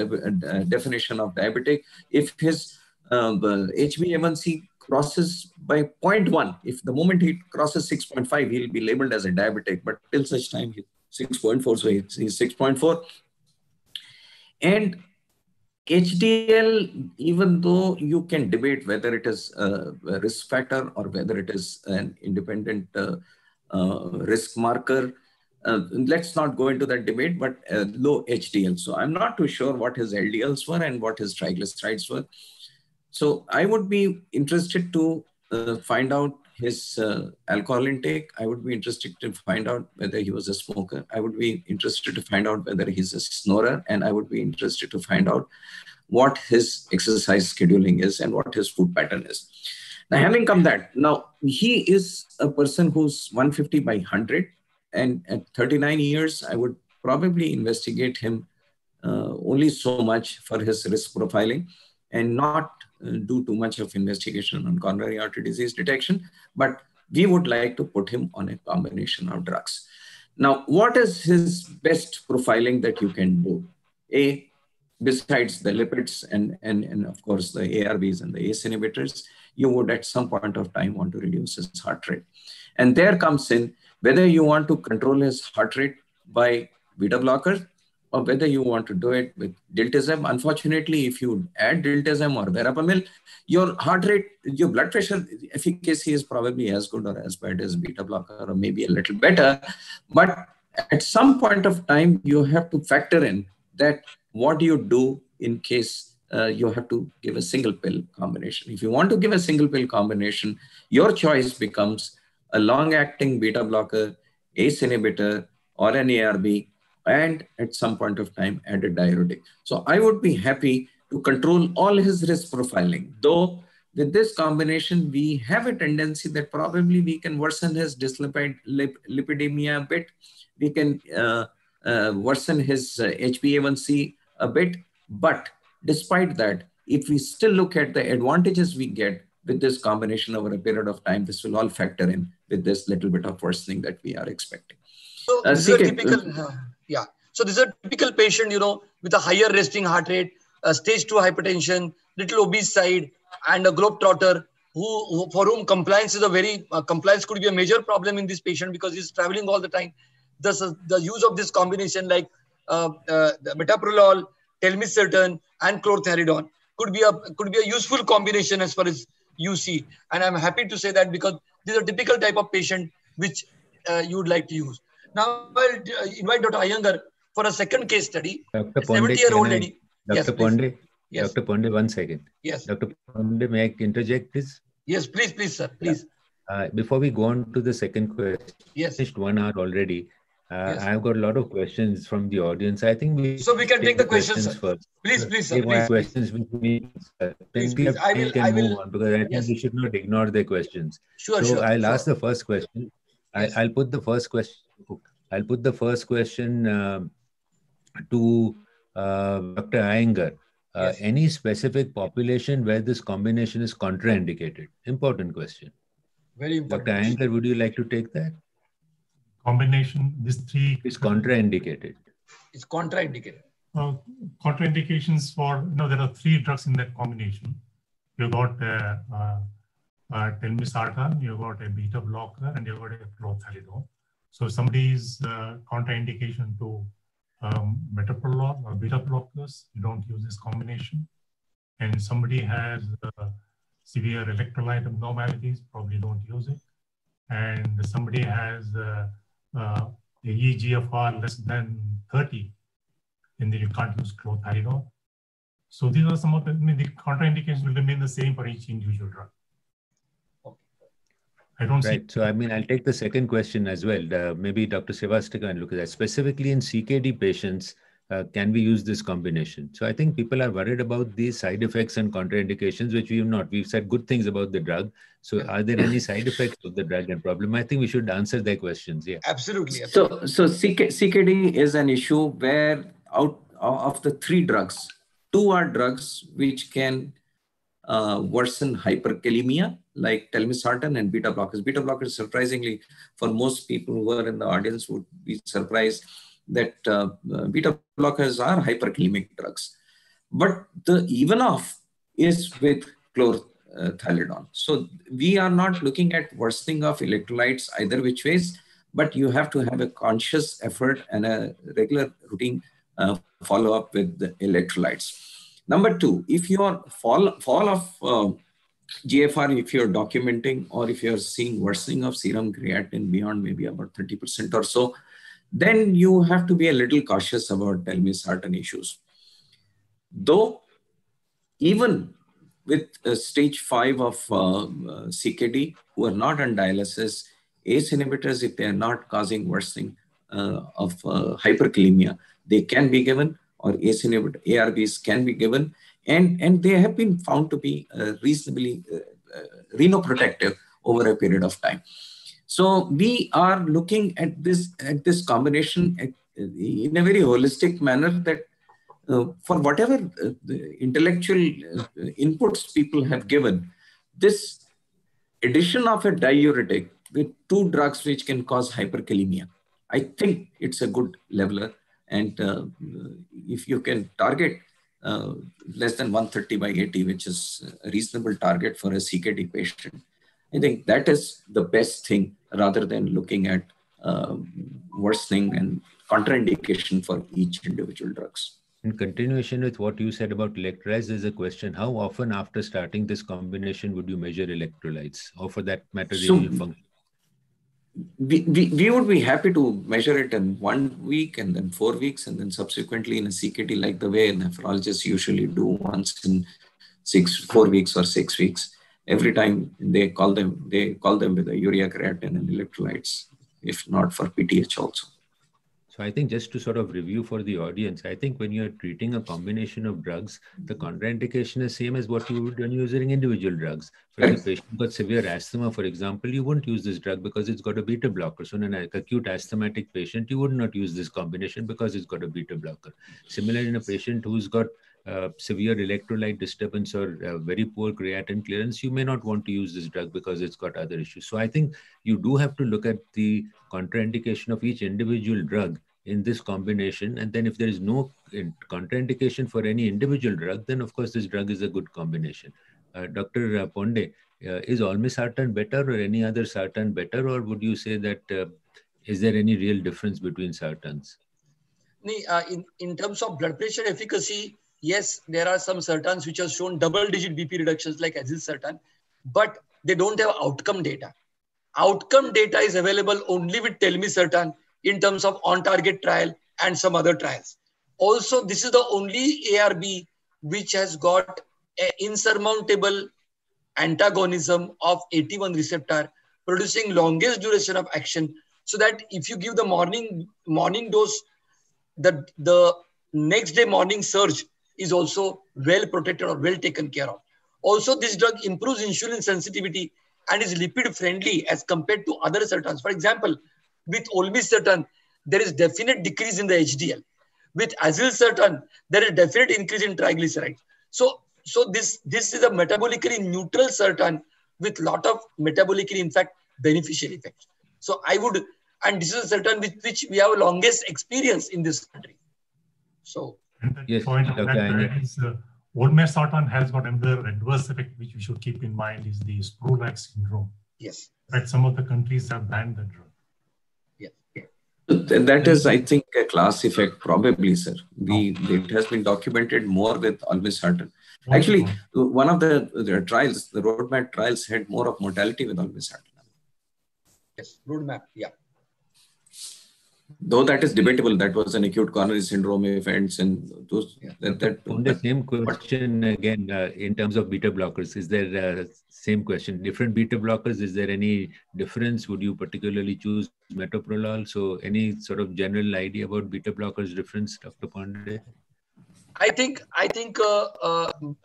Speaker 5: definition of diabetic, if his HbA1c crosses by 0.1, if the moment he crosses 6.5, he'll be labeled as a diabetic, but till such time he's 6.4, so he's 6.4. And HDL, even though you can debate whether it is a risk factor or whether it is an independent risk marker, let's not go into that debate, but low HDL. So I'm not too sure what his LDLs were and what his triglycerides were. So I would be interested to find out his alcohol intake. I would be interested to find out whether he was a smoker. I would be interested to find out whether he's a snorer. And I would be interested to find out what his exercise scheduling is and what his food pattern is. Now, having come that, now he is a person who's 150 by 100. And at 39 years, I would probably investigate him only so much for his risk profiling and not do too much of investigation on coronary artery disease detection, but we would like to put him on a combination of drugs. Now, what is his best profiling that you can do? Besides the lipids and of course the ARBs and the ACE inhibitors, you would at some point of time want to reduce his heart rate. And there comes in whether you want to control his heart rate by beta blocker, or whether you want to do it with diltiazem. Unfortunately, if you add diltiazem or verapamil, your heart rate, your blood pressure efficacy is probably as good or as bad as beta blocker, or maybe a little better. But at some point of time, you have to factor in that what do you do in case you have to give a single pill combination. If you want to give a single pill combination, your choice becomes a long-acting beta blocker, ACE inhibitor, or an ARB, and at some point of time add a diuretic. So I would be happy to control all his risk profiling. Though with this combination, we have a tendency that probably we can worsen his dyslipidemia a bit. We can worsen his HbA1c a bit. But despite that, if we still look at the advantages we get with this combination over a period of time, this will all factor in with this little bit of worsening that we are expecting.
Speaker 4: So this is a typical, yeah. So this is a typical patient, you know, with a higher resting heart rate, stage 2 hypertension, little obese side, and a globetrotter who for whom compliance is a very compliance could be a major problem in this patient because he's traveling all the time. The use of this combination like the metoprolol, telmisartan, and chlorthalidone could be a useful combination as far as you see. And I'm happy to say that because this is a typical type of patient which you would like to use. Now I'll invite Dr. Iyengar for a second case study.
Speaker 3: Dr.
Speaker 4: A 70-year-old lady.
Speaker 3: Dr.
Speaker 4: Yes,
Speaker 3: Ponde,
Speaker 4: yes.
Speaker 3: Dr. Ponde, 1 second.
Speaker 4: Yes.
Speaker 3: Dr. Ponde, may I interject this?
Speaker 4: Yes, please, sir, please.
Speaker 3: Before we go on to the second question,
Speaker 4: yes.
Speaker 3: Finished 1 hour already.
Speaker 4: Yes.
Speaker 3: I've got a lot of questions from the audience. I think we
Speaker 4: can take the questions
Speaker 3: first.
Speaker 4: Please, sir. Please.
Speaker 3: Questions with me.
Speaker 4: Please.
Speaker 3: I will move on because I think we should not ignore their questions.
Speaker 4: Sure.
Speaker 3: I'll ask the first question. Yes. I'll put the first question. I'll put the first question to Dr. Iyengar. Yes. Any specific population where this combination is contraindicated? Important question.
Speaker 4: Very important.
Speaker 3: Dr. Iyengar, would you like to take that?
Speaker 6: Combination, these three
Speaker 3: is contraindicated.
Speaker 4: It's contraindicated.
Speaker 6: Contraindications for, there are 3 drugs in that combination. You got telmisartan, you got a beta blocker, and you got a chlorthalidone. So if somebody is contraindication to metoprolol or beta blockers, you don't use this combination. And somebody has severe electrolyte abnormalities, probably don't use it. And somebody has a EGFR less than 30, then you can't use clothianol. So these are some of the contraindications will remain the same for each individual drug. I don't see.
Speaker 3: Right. So, I mean, I'll take the second question as well. Maybe Dr. Srivastava can look at that. Specifically in CKD patients, can we use this combination? So I think people are worried about these side effects and contraindications, which we have not. We've said good things about the drug. So are there any side effects of the drug and problem? I think we should answer their questions. Yeah.
Speaker 4: Absolutely.
Speaker 5: So CKD is an issue where out of the 3 drugs, 2 are drugs which can worsen hyperkalemia, like telmisartan and beta blockers. Beta blockers, surprisingly, for most people who are in the audience would be surprised that beta blockers are hyperkalemic drugs. But the even off is with chlorothalidone. So we are not looking at worsening of electrolytes either which ways, but you have to have a conscious effort and a regular routine follow-up with the electrolytes. Number 2, if your fall of GFR, if you're documenting or if you're seeing worsening of serum creatinine beyond maybe about 30% or so, then you have to be a little cautious about telmisartan issues. Though, even with stage 5 of CKD who are not on dialysis, ACE inhibitors, if they are not causing worsening of hyperkalemia, they can be given, or ACE inhibitor ARBs can be given, and they have been found to be reasonably renoprotective over a period of time. So we are looking at this combination in a very holistic manner, that for whatever the intellectual inputs people have given, this addition of a diuretic with 2 drugs which can cause hyperkalemia, I think it's a good leveler. And if you can target less than 130/80, which is a reasonable target for a CKD patient, I think that is the best thing, rather than looking at worsening and contraindication for each individual drugs.
Speaker 3: In continuation with what you said about electrolytes, there's a question: how often after starting this combination would you measure electrolytes, or for that matter, renal function?
Speaker 5: We would be happy to measure it in 1 week and then 4 weeks, and then subsequently in a CKD, like the way nephrologists usually do once in 4 weeks or 6 weeks. Every time they call them with a urea creatinine and electrolytes, if not for PTH also.
Speaker 3: So I think just to sort of review for the audience, I think when you're treating a combination of drugs, the contraindication is same as what you would when you're using individual drugs. For if the patient got severe asthma, for example, you wouldn't use this drug because it's got a beta blocker. So in an acute asthmatic patient, you would not use this combination because it's got a beta blocker. Similarly, in a patient who's got severe electrolyte disturbance or very poor creatinine clearance, you may not want to use this drug because it's got other issues. So I think you do have to look at the contraindication of each individual drug in this combination. And then if there is no contraindication for any individual drug, then of course this drug is a good combination. Dr. Ponde, is olmesartan better or any other sartan better, or would you say that is there any real difference between sartans?
Speaker 4: In terms of blood pressure efficacy, yes, there are some sartans which have shown double-digit BP reductions like azilsartan, but they don't have outcome data. Outcome data is available only with telmisartan in terms of on-target trial and some other trials. Also, this is the only ARB which has got an insurmountable antagonism of AT1 receptor, producing longest duration of action, so that if you give the morning dose, the next day morning surge is also well protected or well taken care of. Also, this drug improves insulin sensitivity and is lipid friendly as compared to other sartans. For example, with olmesartan, there is definite decrease in the HDL. With azilsartan, there is definite increase in triglycerides. So this is a metabolically neutral sartan with lot of metabolically, in fact, beneficial effects. So and this is a sartan with which we have longest experience in this country. So
Speaker 6: yes, point of that is olmesartan has got another adverse effect which we should keep in mind, is the Sprue-like syndrome.
Speaker 4: Yes.
Speaker 6: But some of the countries have banned the drug.
Speaker 4: Yeah.
Speaker 5: That is, I think, a class effect, probably, sir. It has been documented more with olmesartan. Actually, one of the trials, the roadmap trials, had more of mortality with olmesartan.
Speaker 4: Yes, roadmap, yeah.
Speaker 5: Though that is debatable, that was an acute coronary syndrome events and those.
Speaker 3: On the same question again, in terms of beta blockers, is there same question? Different beta blockers, is there any difference? Would you particularly choose metoprolol? So any sort of general idea about beta blockers difference, Dr. Pandey?
Speaker 4: I think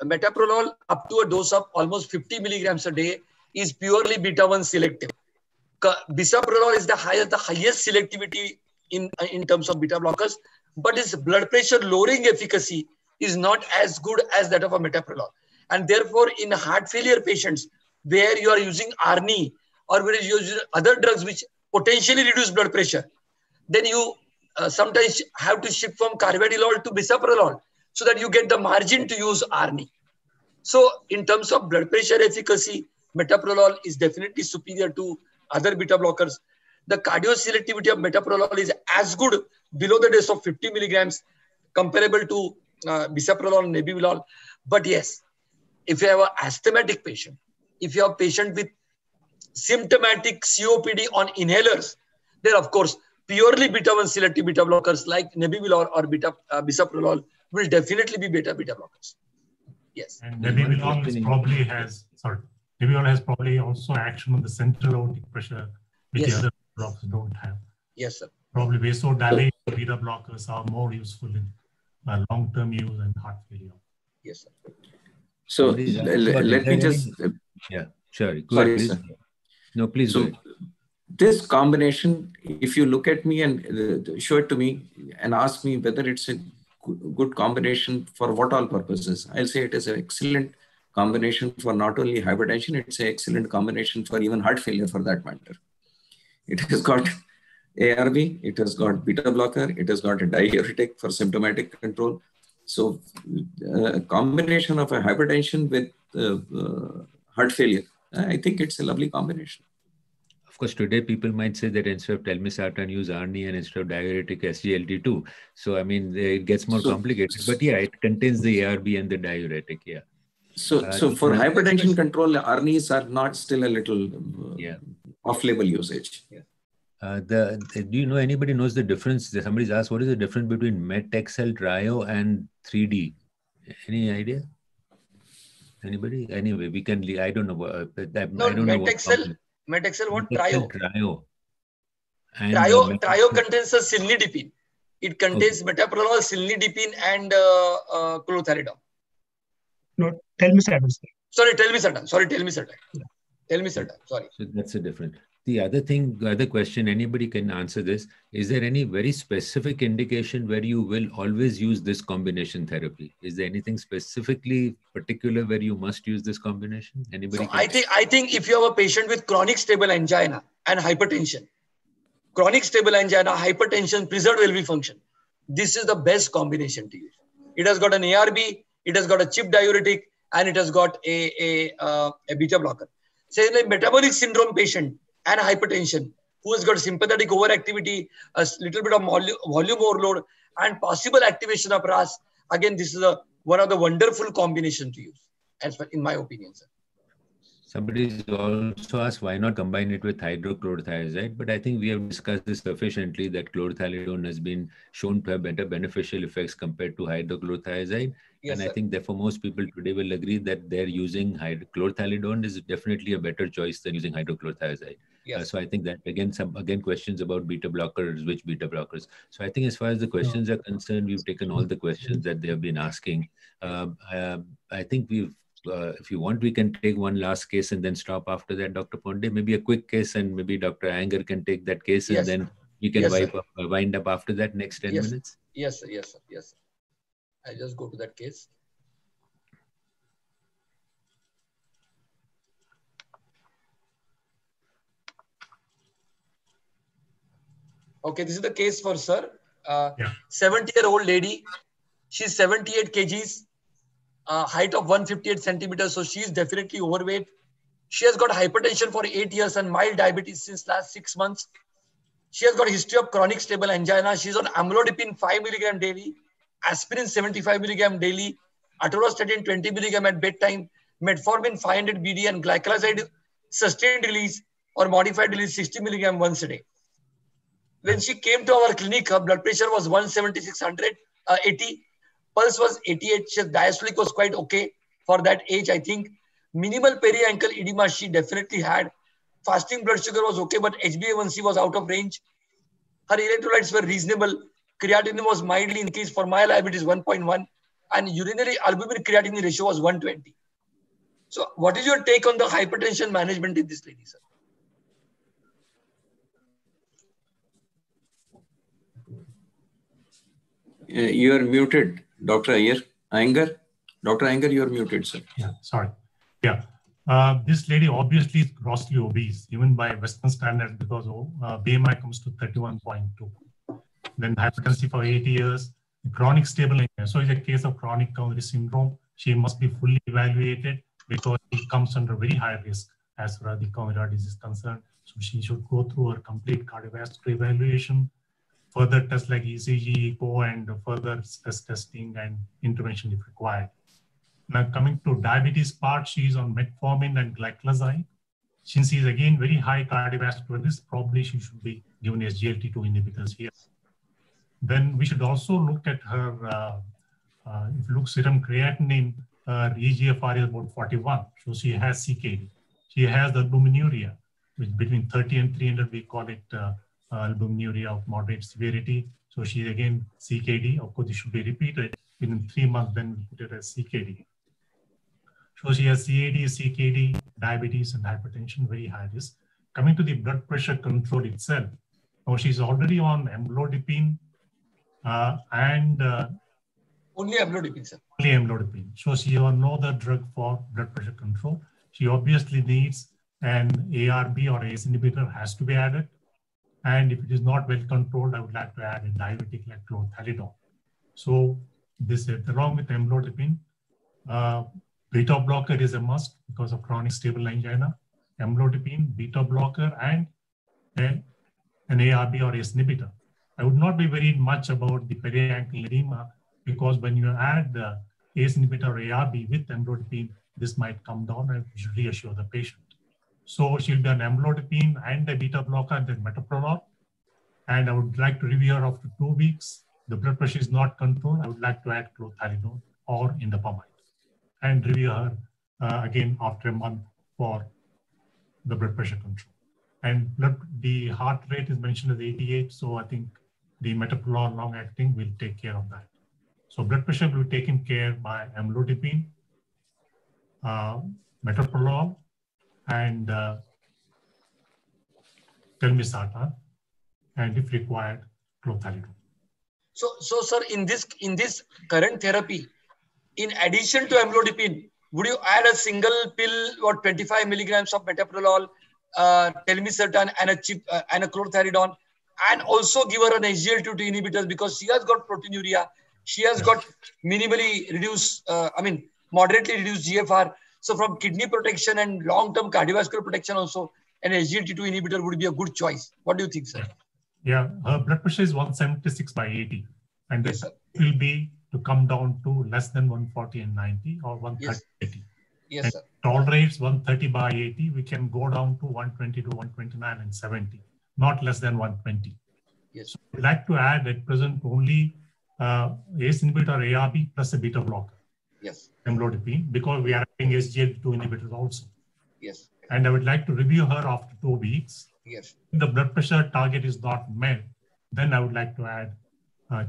Speaker 4: metoprolol up to a dose of almost 50 milligrams a day is purely beta-1 selective. Bisoprolol is the highest selectivity in terms of beta blockers, but its blood pressure lowering efficacy is not as good as that of a metoprolol. And therefore, in heart failure patients, where you are using ARNI or where you use other drugs which potentially reduce blood pressure, then you sometimes have to shift from carvedilol to bisoprolol so that you get the margin to use ARNI. So in terms of blood pressure efficacy, metoprolol is definitely superior to other beta blockers. The cardioselectivity of metoprolol is as good below the dose of 50 milligrams, comparable to bisoprolol and nebivolol. But yes, if you have an asthmatic patient, if you have a patient with symptomatic COPD on inhalers, then of course, purely beta-1 selective beta blockers like nebivolol or bisoprolol will definitely be beta blockers. Yes.
Speaker 6: And nebivolol has probably also action on the central aortic pressure, which the other blockers don't have.
Speaker 4: Yes, sir.
Speaker 6: Probably vasodilator beta blockers are more useful in long-term use and heart failure.
Speaker 4: Yes, sir.
Speaker 5: So let me just...
Speaker 3: Yeah, sure. Go ahead, please. Sir. No, please go ahead.
Speaker 5: This combination, if you look at me and show it to me and ask me whether it's a good combination for what all purposes, I'll say it is an excellent combination for not only hypertension, it's an excellent combination for even heart failure for that matter. It has got ARB, it has got beta blocker, it has got a diuretic for symptomatic control. So a combination of a hypertension with heart failure, I think it's a lovely combination.
Speaker 3: Of course, today people might say that instead of telmisartan, use ARNI, and instead of diuretic, SGLT2. So, I mean, it gets more complicated. But yeah, it contains the ARB and the diuretic, yeah.
Speaker 5: So for hypertension control, ARNIs are not still a little off-label usage.
Speaker 3: Yeah. Do you know, anybody knows the difference? Somebody's asked, what is the difference between MetXL3D and 3D? Any idea? Anybody? Anyway, we can, I don't know.
Speaker 4: No,
Speaker 3: I don't know what
Speaker 4: MetXL what? Trio.
Speaker 3: Trio
Speaker 4: contains a cilnidipine. It contains metoprolol, cilnidipine, and clothalidone.
Speaker 7: No, telmisartan.
Speaker 4: Sorry, telmisartan.
Speaker 7: Yeah.
Speaker 4: Telmisartan. Sorry.
Speaker 3: So that's a different. The other question, anybody can answer this. Is there any very specific indication where you will always use this combination therapy? Is there anything specifically particular where you must use this combination? Anybody?
Speaker 4: So I think if you have a patient with chronic stable angina and hypertension, preserved LV function, this is the best combination to use. It has got an ARB, it has got a chip diuretic, and it has got a beta blocker. Say in a metabolic syndrome patient and hypertension who has got sympathetic overactivity, a little bit of volume overload, and possible activation of RAS, again, this is one of the wonderful combination to use, as in my opinion, sir.
Speaker 3: Somebody's also asked why not combine it with hydrochlorothiazide, but I think we have discussed this sufficiently that chlorothalidone has been shown to have better beneficial effects compared to hydrochlorothiazide. Yes, and I think therefore most people today will agree that they're using chlorothalidone is definitely a better choice than using hydrochlorothiazide. Yes. So I think that again questions about beta blockers, which beta blockers. So I think as far as the questions are concerned, we've taken all the questions that they have been asking. I think we've if you want, we can take one last case and then stop after that, Dr. Pandey. Maybe a quick case, and maybe Dr. Anger can take that case, and then we can wind up after that next 10 minutes.
Speaker 4: Yes, sir. Yes, sir. Yes, sir. I'll just go to that case. Okay, this is the case for sir. 70-year-old lady. She's 78 kgs. Height of 158 centimeters, so she is definitely overweight. She has got hypertension for 8 years and mild diabetes since last 6 months. She has got a history of chronic stable angina. She's on amlodipine 5 milligram daily, aspirin 75 milligram daily, atorvastatin 20 milligram at bedtime, metformin 500 BD, and glycoside sustained release or modified release 60 milligram once a day. When she came to our clinic, her blood pressure was 176/100, 80. Pulse was 88. Diastolic was quite okay for that age, I think. Minimal peri-ankle edema she definitely had. Fasting blood sugar was okay, but HbA1c was out of range. Her electrolytes were reasonable. Creatinine was mildly increased. For my lab, it is 1.1. And urinary albumin creatinine ratio was 120. So what is your take on the hypertension management in this lady, sir?
Speaker 5: You are muted, Dr. Iyengar. Dr. Iyengar, you are muted, sir.
Speaker 6: Yeah, sorry. Yeah. This lady obviously is grossly obese, even by Western standards, because BMI comes to 31.2. Then hypertension for 80 years, chronic stable anemia. So it's a case of chronic coronary syndrome. She must be fully evaluated because it comes under very high risk as far as the coronary disease is concerned. So she should go through her complete cardiovascular evaluation, further tests like ECG, echo, and further stress testing and intervention if required. Now coming to diabetes part, she is on metformin and glycoside. Since she is again very high cardiovascular risk, probably she should be given SGLT2 inhibitors here. Then we should also look at her, if you look serum creatinine, eGFR is about 41. So she has CKD. She has the albuminuria, which between 30 and 300, we call it albuminuria of moderate severity. So she is again CKD. Of course, it should be repeated within 3 months, then we put it as CKD. So she has CAD, CKD, diabetes, and hypertension, very high risk. Coming to the blood pressure control itself, now she's already on amlodipine and
Speaker 4: only amlodipine, sir.
Speaker 6: Only amlodipine. So she has no other drug for blood pressure control. She obviously needs an ARB or ACE inhibitor has to be added. And if it is not well controlled, I would like to add a diuretic like chlorthalidone. So this along with amlodipine, beta blocker is a must because of chronic stable angina. Amlodipine, beta blocker, and an ARB or ACE inhibitor. I would not be worried much about the periankle edema because when you add the ACE inhibitor or ARB with amlodipine, this might come down and we should reassure the patient. So she'll be on amlodipine and a beta blocker and then metoprolol. And I would like to review her after 2 weeks. The blood pressure is not controlled. I would like to add chlorthalidone or indapamide and review her again after a month for the blood pressure control. And the heart rate is mentioned as 88. So I think the metoprolol long acting will take care of that. So blood pressure will be taken care by amlodipine, metoprolol, and telmisartan, and if required, chlorthalidone.
Speaker 4: So sir, in this current therapy, in addition to amlodipine, would you add a single pill or 25 milligrams of metoprolol, telmisartan, and a chlorthalidone, and also give her an SGLT2 inhibitor because she has got proteinuria, she has got minimally reduced, moderately reduced GFR. So from kidney protection and long-term cardiovascular protection also, an SGLT2 inhibitor would be a good choice. What do you think, sir?
Speaker 6: Yeah, her blood pressure is 176/80, and yes, that will be to come down to less than 140 and 90 or 130/80.
Speaker 4: Yes,
Speaker 6: and
Speaker 4: sir.
Speaker 6: Tolerates 130/80. We can go down to 120 to 129 and 70, not less than 120.
Speaker 4: Yes.
Speaker 6: So we'd like to add at present only ACE inhibitor ARB plus a beta blocker.
Speaker 4: Yes.
Speaker 6: Amlodipine, because we are adding SGLT2 inhibitors also.
Speaker 4: Yes.
Speaker 6: And I would like to review her after 2 weeks.
Speaker 4: Yes.
Speaker 6: If the blood pressure target is not met, then I would like to add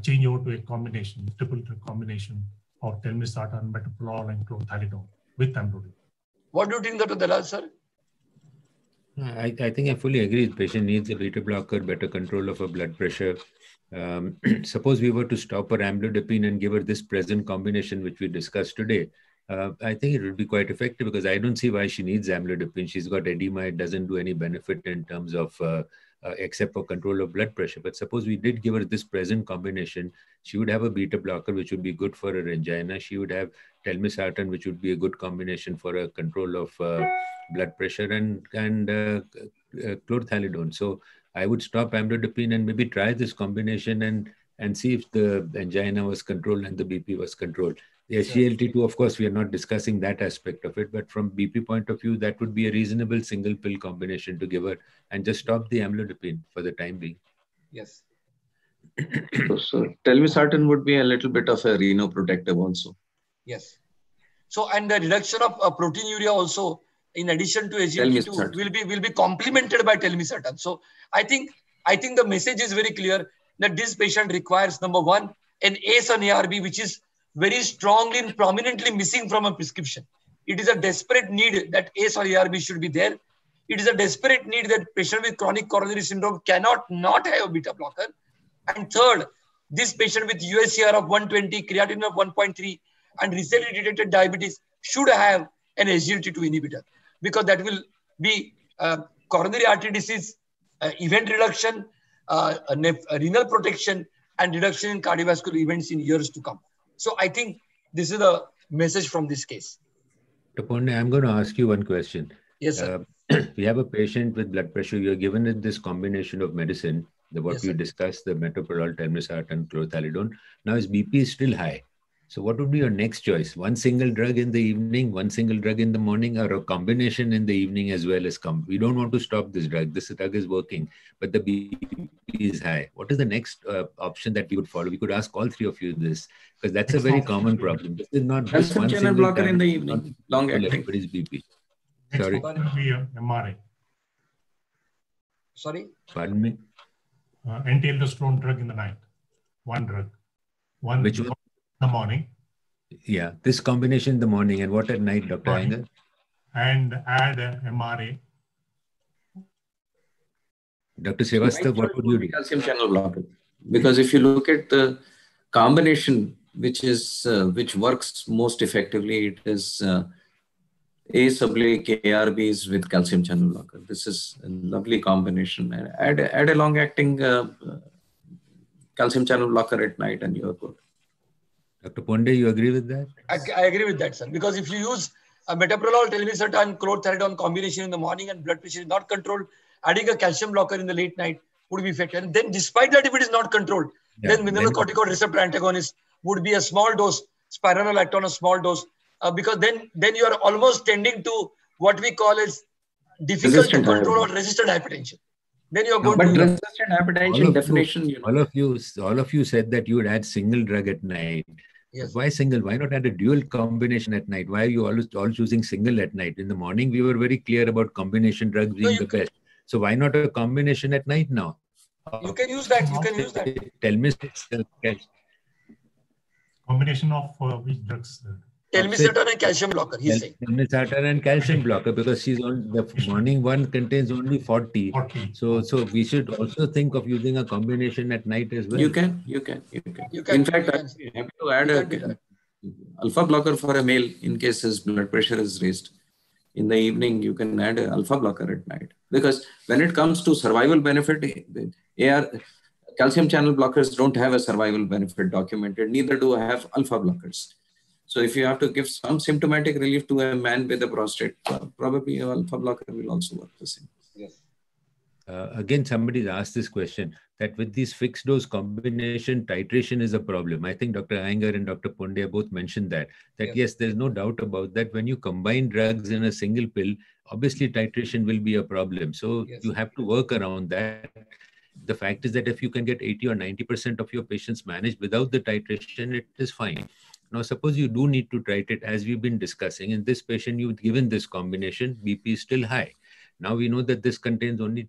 Speaker 6: change over to a combination, triple combination of telmisartan, metoprolol, and chlorthalidone with amlodipine.
Speaker 4: What do you think, Dr. Dalal, sir?
Speaker 3: I think I fully agree. The patient needs a beta blocker, better control of her blood pressure. Suppose we were to stop her amlodipine and give her this present combination, which we discussed today. I think it would be quite effective because I don't see why she needs amlodipine. She's got edema. It doesn't do any benefit in terms of except for control of blood pressure. But suppose we did give her this present combination, she would have a beta blocker, which would be good for her angina. She would have telmisartan, which would be a good combination for a control of blood pressure, and chlorthalidone. So I would stop amlodipine and maybe try this combination and see if the angina was controlled and the BP was controlled. The SGLT2, of course, we are not discussing that aspect of it, but from BP point of view, that would be a reasonable single pill combination to give her and just stop the amlodipine for the time being.
Speaker 4: Yes.
Speaker 5: So telmisartan would be a little bit of a renoprotective also.
Speaker 4: Yes. So, and the reduction of proteinuria also, in addition to SGLT2, will be complemented by telmisartan. So, I think the message is very clear that this patient requires, number one, an ACE on ARB, which is very strongly and prominently missing from a prescription. It is a desperate need that ACE or ARB should be there. It is a desperate need that patient with chronic coronary syndrome cannot not have a beta blocker. And third, this patient with USCR of 120, creatinine of 1.3, and recently detected diabetes should have an SGLT2 inhibitor, because that will be coronary artery disease, event reduction, renal protection, and reduction in cardiovascular events in years to come. So I think this is the message from this case.
Speaker 3: Dr. Ponde, I'm going to ask you one question.
Speaker 4: Yes, sir.
Speaker 3: We have a patient with blood pressure. You're given it this combination of medicine, what we discussed, the metoprolol, telmisartan, chlorthalidone. Now his BP is still high. So what would be your next choice? One single drug in the evening, one single drug in the morning, or a combination in the evening as well as we don't want to stop this drug. This drug is working, but the BP is high. What is the next option that we would follow? We could ask all three of you this, because that's a very common problem. This is not just one single
Speaker 5: blocker in the evening, long acting.
Speaker 3: Everybody's BP. Sorry.
Speaker 6: MRA.
Speaker 4: Sorry?
Speaker 3: Pardon me?
Speaker 6: Anti-aldosterone drug in the night. One drug.
Speaker 3: Which one?
Speaker 6: In the morning.
Speaker 3: Yeah, this combination in the morning, and what at night, Dr. Iyengar?
Speaker 6: And add MRA.
Speaker 3: Dr. Srivastav, what would you do?
Speaker 5: Calcium channel blocker. Because if you look at the combination, which works most effectively, it is ACE/ARBs with calcium channel blocker. This is a lovely combination. And add a long-acting calcium channel blocker at night, and you're good.
Speaker 3: Dr. Ponde, you agree with that?
Speaker 4: I agree with that, sir. Because if you use a metoprolol, telmisartan, chlorthalidone combination in the morning and blood pressure is not controlled, adding a calcium blocker in the late night would be effective. And then despite that, if it is not controlled, then mineralocorticoid receptor antagonist would be a small dose, spironolactone a small dose, because then you are almost tending to what we call as difficult to control or resistant hypertension. Then you are going
Speaker 5: to... But resistant hypertension definition...
Speaker 3: All of you said that you would add single drug at night.
Speaker 4: Yes.
Speaker 3: Why single? Why not add a dual combination at night? Why are you all choosing single at night? In the morning, we were very clear about combination drugs being the best. So why not a combination at night now?
Speaker 4: You can use that. You can use that.
Speaker 3: Tell me.
Speaker 6: Combination of which drugs?
Speaker 4: Telmisartan and calcium blocker, he's saying.
Speaker 3: Telmisartan and calcium blocker, because she's on the morning one contains only 40. So we should also think of using a combination at night as well.
Speaker 5: You can. In fact, I have to add a alpha blocker for a male in case his blood pressure is raised. In the evening, you can add an alpha blocker at night. Because when it comes to survival benefit, calcium channel blockers don't have a survival benefit documented, neither do I have alpha blockers. So if you have to give some symptomatic relief to a man with a prostate, probably an alpha blocker will also work the same.
Speaker 4: Yes.
Speaker 3: Again, somebody asked this question, that with these fixed dose combination, titration is a problem. I think Dr. Iyengar and Dr. Ponde both mentioned that yes, there's no doubt about that. When you combine drugs in a single pill, obviously titration will be a problem. So you have to work around that. The fact is that if you can get 80 or 90% of your patients managed without the titration, it is fine. Now, suppose you do need to titrate, as we've been discussing. In this patient, you've given this combination, BP is still high. Now we know that this contains only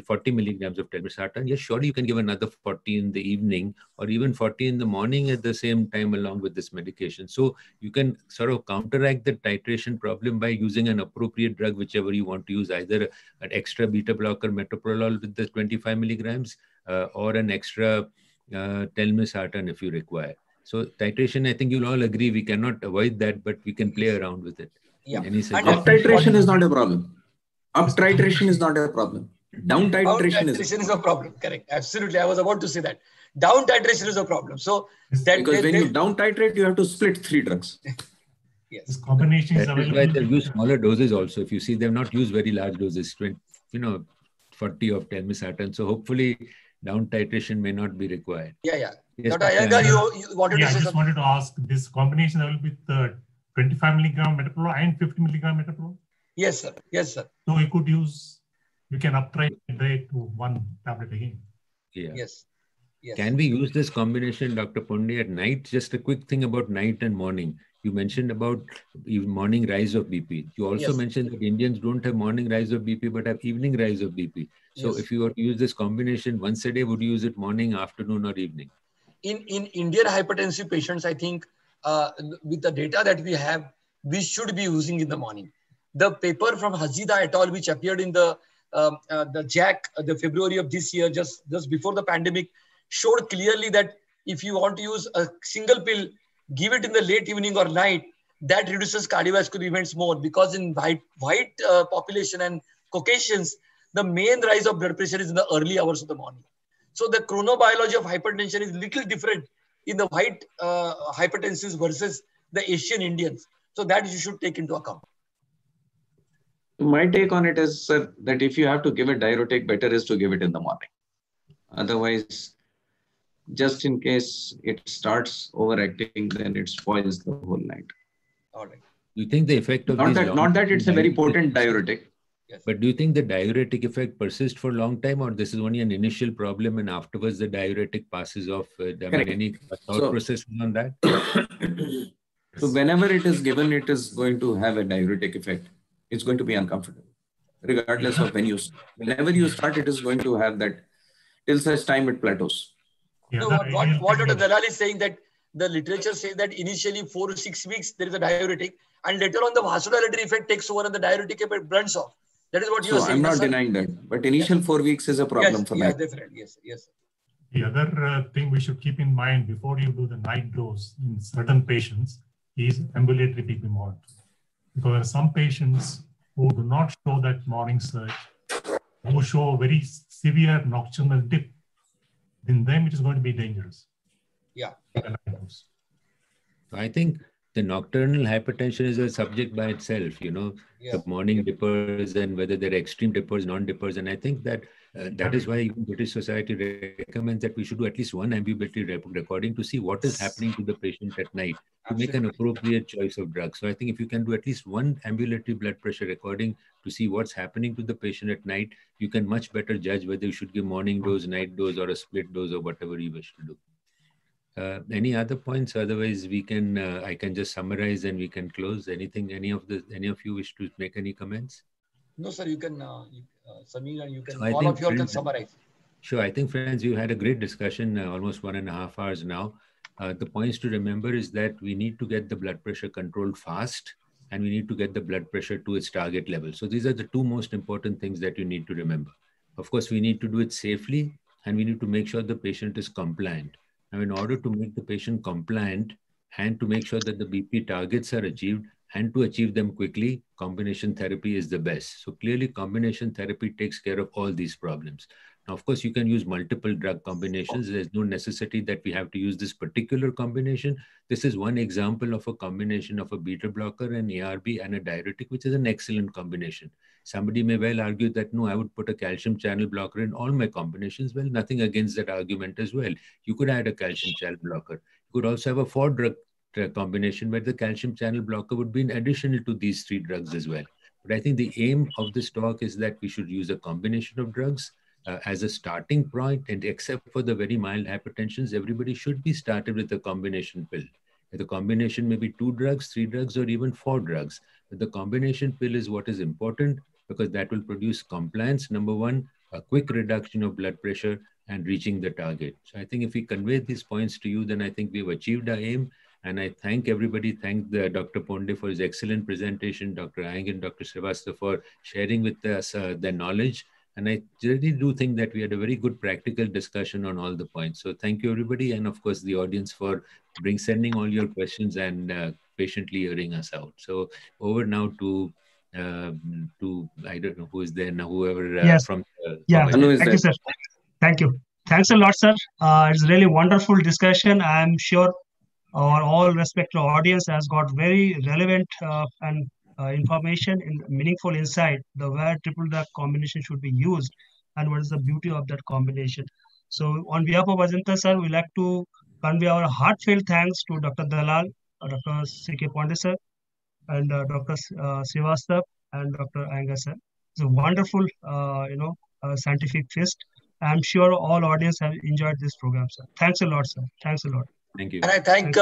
Speaker 3: 40 milligrams of telmisartan. Yes, surely you can give another 40 in the evening or even 40 in the morning at the same time along with this medication. So you can sort of counteract the titration problem by using an appropriate drug, whichever you want to use, either an extra beta blocker, metoprolol with the 25 milligrams or an extra telmisartan if you require. So titration, I think you'll all agree, we cannot avoid that, but we can play around with it.
Speaker 4: Yeah.
Speaker 5: Up titration is not a problem. Up titration is not a problem. Down titration
Speaker 4: is a problem. Correct. Absolutely. I was about to say that. Down titration is a problem. So that
Speaker 5: because when you down titrate, you have to split 3 drugs.
Speaker 4: Yes.
Speaker 6: This combination is
Speaker 3: why they've used smaller doses also. If you see, they've not used very large doses. 40 of telmisartan. So hopefully down titration may not be required.
Speaker 4: Yeah.
Speaker 3: Yes,
Speaker 4: Dr. Iyengar, you wanted to say
Speaker 6: I just
Speaker 4: something?
Speaker 6: wanted to ask, this combination available with 25 milligram metoprolol and 50 milligram metoprolol?
Speaker 4: Yes, sir.
Speaker 6: So you can upgrade to one tablet again.
Speaker 3: Yeah.
Speaker 4: Yes.
Speaker 3: Can we use this combination, Dr. Ponde, at night? Just a quick thing about night and morning. You mentioned about morning rise of BP. You also mentioned that Indians don't have morning rise of BP, but have evening rise of BP. So if you were to use this combination once a day, would you use it morning, afternoon, or evening?
Speaker 4: In Indian hypertensive patients, I think with the data that we have, we should be using in the morning. The paper from Hazida et al., which appeared in the JAC, the February of this year, just before the pandemic, showed clearly that if you want to use a single pill, give it in the late evening or night, that reduces cardiovascular events more, because in white population and Caucasians, the main rise of blood pressure is in the early hours of the morning. So the chronobiology of hypertension is little different in the white hypertensives versus the Asian Indians. So that you should take into account.
Speaker 5: My take on it is, sir, that if you have to give a diuretic, better is to give it in the morning. Otherwise, just in case it starts overacting, then it spoils the whole night.
Speaker 4: All right.
Speaker 3: You think the effect of
Speaker 5: not that it's a very potent diuretic.
Speaker 4: Yes.
Speaker 3: But do you think the diuretic effect persists for a long time, or this is only an initial problem and afterwards the diuretic passes off? Any thought process on that?
Speaker 5: So whenever it is given, it is going to have a diuretic effect. It's going to be uncomfortable, regardless of whenever you start, it is going to have that till such time it plateaus.
Speaker 4: So what Dr. Dalal is saying, that the literature says that initially 4 to 6 weeks there is a diuretic, and later on the vasodilatory effect takes over and the diuretic effect blunts off. That is what you are saying.
Speaker 5: I'm not denying that, but initial 4 weeks is a problem for night.
Speaker 4: Definitely. Yes.
Speaker 6: The other thing we should keep in mind before you do the night dose in certain patients is ambulatory BP monitoring. Because there are some patients who do not show that morning surge, who show a very severe nocturnal dip. In them, it is going to be dangerous.
Speaker 4: Yeah.
Speaker 3: I think the nocturnal hypertension is a subject by itself, the morning dippers and whether they're extreme dippers, non-dippers. And I think that that is why even British Society recommends that we should do at least one ambulatory recording to see what is happening to the patient at night to make an appropriate choice of drugs. So I think if you can do at least one ambulatory blood pressure recording to see what's happening to the patient at night, you can much better judge whether you should give morning dose, night dose, or a split dose, or whatever you wish to do. Any other points? Otherwise, we can. I can just summarize and we can close. Anything? Any of you wish to make any comments?
Speaker 4: No, sir. You can, Samir, and you can. So all of you can summarize.
Speaker 3: Sure. I think, friends, we've had a great discussion. Almost 1.5 hours now. The points to remember is that we need to get the blood pressure controlled fast, and we need to get the blood pressure to its target level. So these are the two most important things that you need to remember. Of course, we need to do it safely, and we need to make sure the patient is compliant. Now, in order to make the patient compliant and to make sure that the BP targets are achieved and to achieve them quickly, combination therapy is the best. So clearly, combination therapy takes care of all these problems. Now, of course, you can use multiple drug combinations. There's no necessity that we have to use this particular combination. This is one example of a combination of a beta blocker, an ARB, and a diuretic, which is an excellent combination. Somebody may well argue that, no, I would put a calcium channel blocker in all my combinations. Well, nothing against that argument as well. You could add a calcium channel blocker. You could also have a 4-drug combination where the calcium channel blocker would be in addition to these 3 drugs as well. But I think the aim of this talk is that we should use a combination of drugs as a starting point, and except for the very mild hypertensions, everybody should be started with a combination pill. The combination may be 2 drugs, 3 drugs, or even 4 drugs. But the combination pill is what is important, because that will produce compliance, number one, a quick reduction of blood pressure, and reaching the target. So I think if we convey these points to you, then I think we've achieved our aim. And I thank everybody. Thank Dr. Ponde for his excellent presentation, Dr. Iyengar and Dr. Srivastava for sharing with us their knowledge. And I really do think that we had a very good practical discussion on all the points. So thank you, everybody. And of course, the audience for sending all your questions and patiently hearing us out. So over now to I don't know who is there now, whoever from
Speaker 7: thank you, sir. Thank you. Thanks a lot, sir. It's really wonderful discussion. I'm sure our all respected audience has got very relevant and information and meaningful insight, the where triple drug combination should be used. and what is the beauty of that combination. So on behalf of Ajanta sir, we like to convey our heartfelt thanks to Dr. Dalal, Dr. C.K. Ponde sir, and Dr. Srivastav and Dr. Iyengar sir. It's a wonderful, scientific feast. I'm sure all audience have enjoyed this program, sir. Thanks a lot, sir. Thanks a lot.
Speaker 3: Thank you.
Speaker 4: And I thank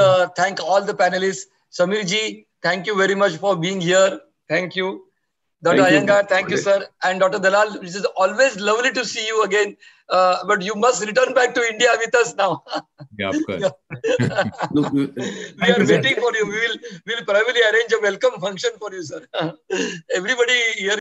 Speaker 4: all the panelists. Samir ji, thank you very much for being here. Thank you. Dr. Iyengar, thank you, sir. And Dr. Dalal, it is always lovely to see you again. But you must return back to India with us now.
Speaker 3: Yeah, of course.
Speaker 5: Look,
Speaker 4: We are waiting for you. We'll probably arrange a welcome function for you, sir. Everybody here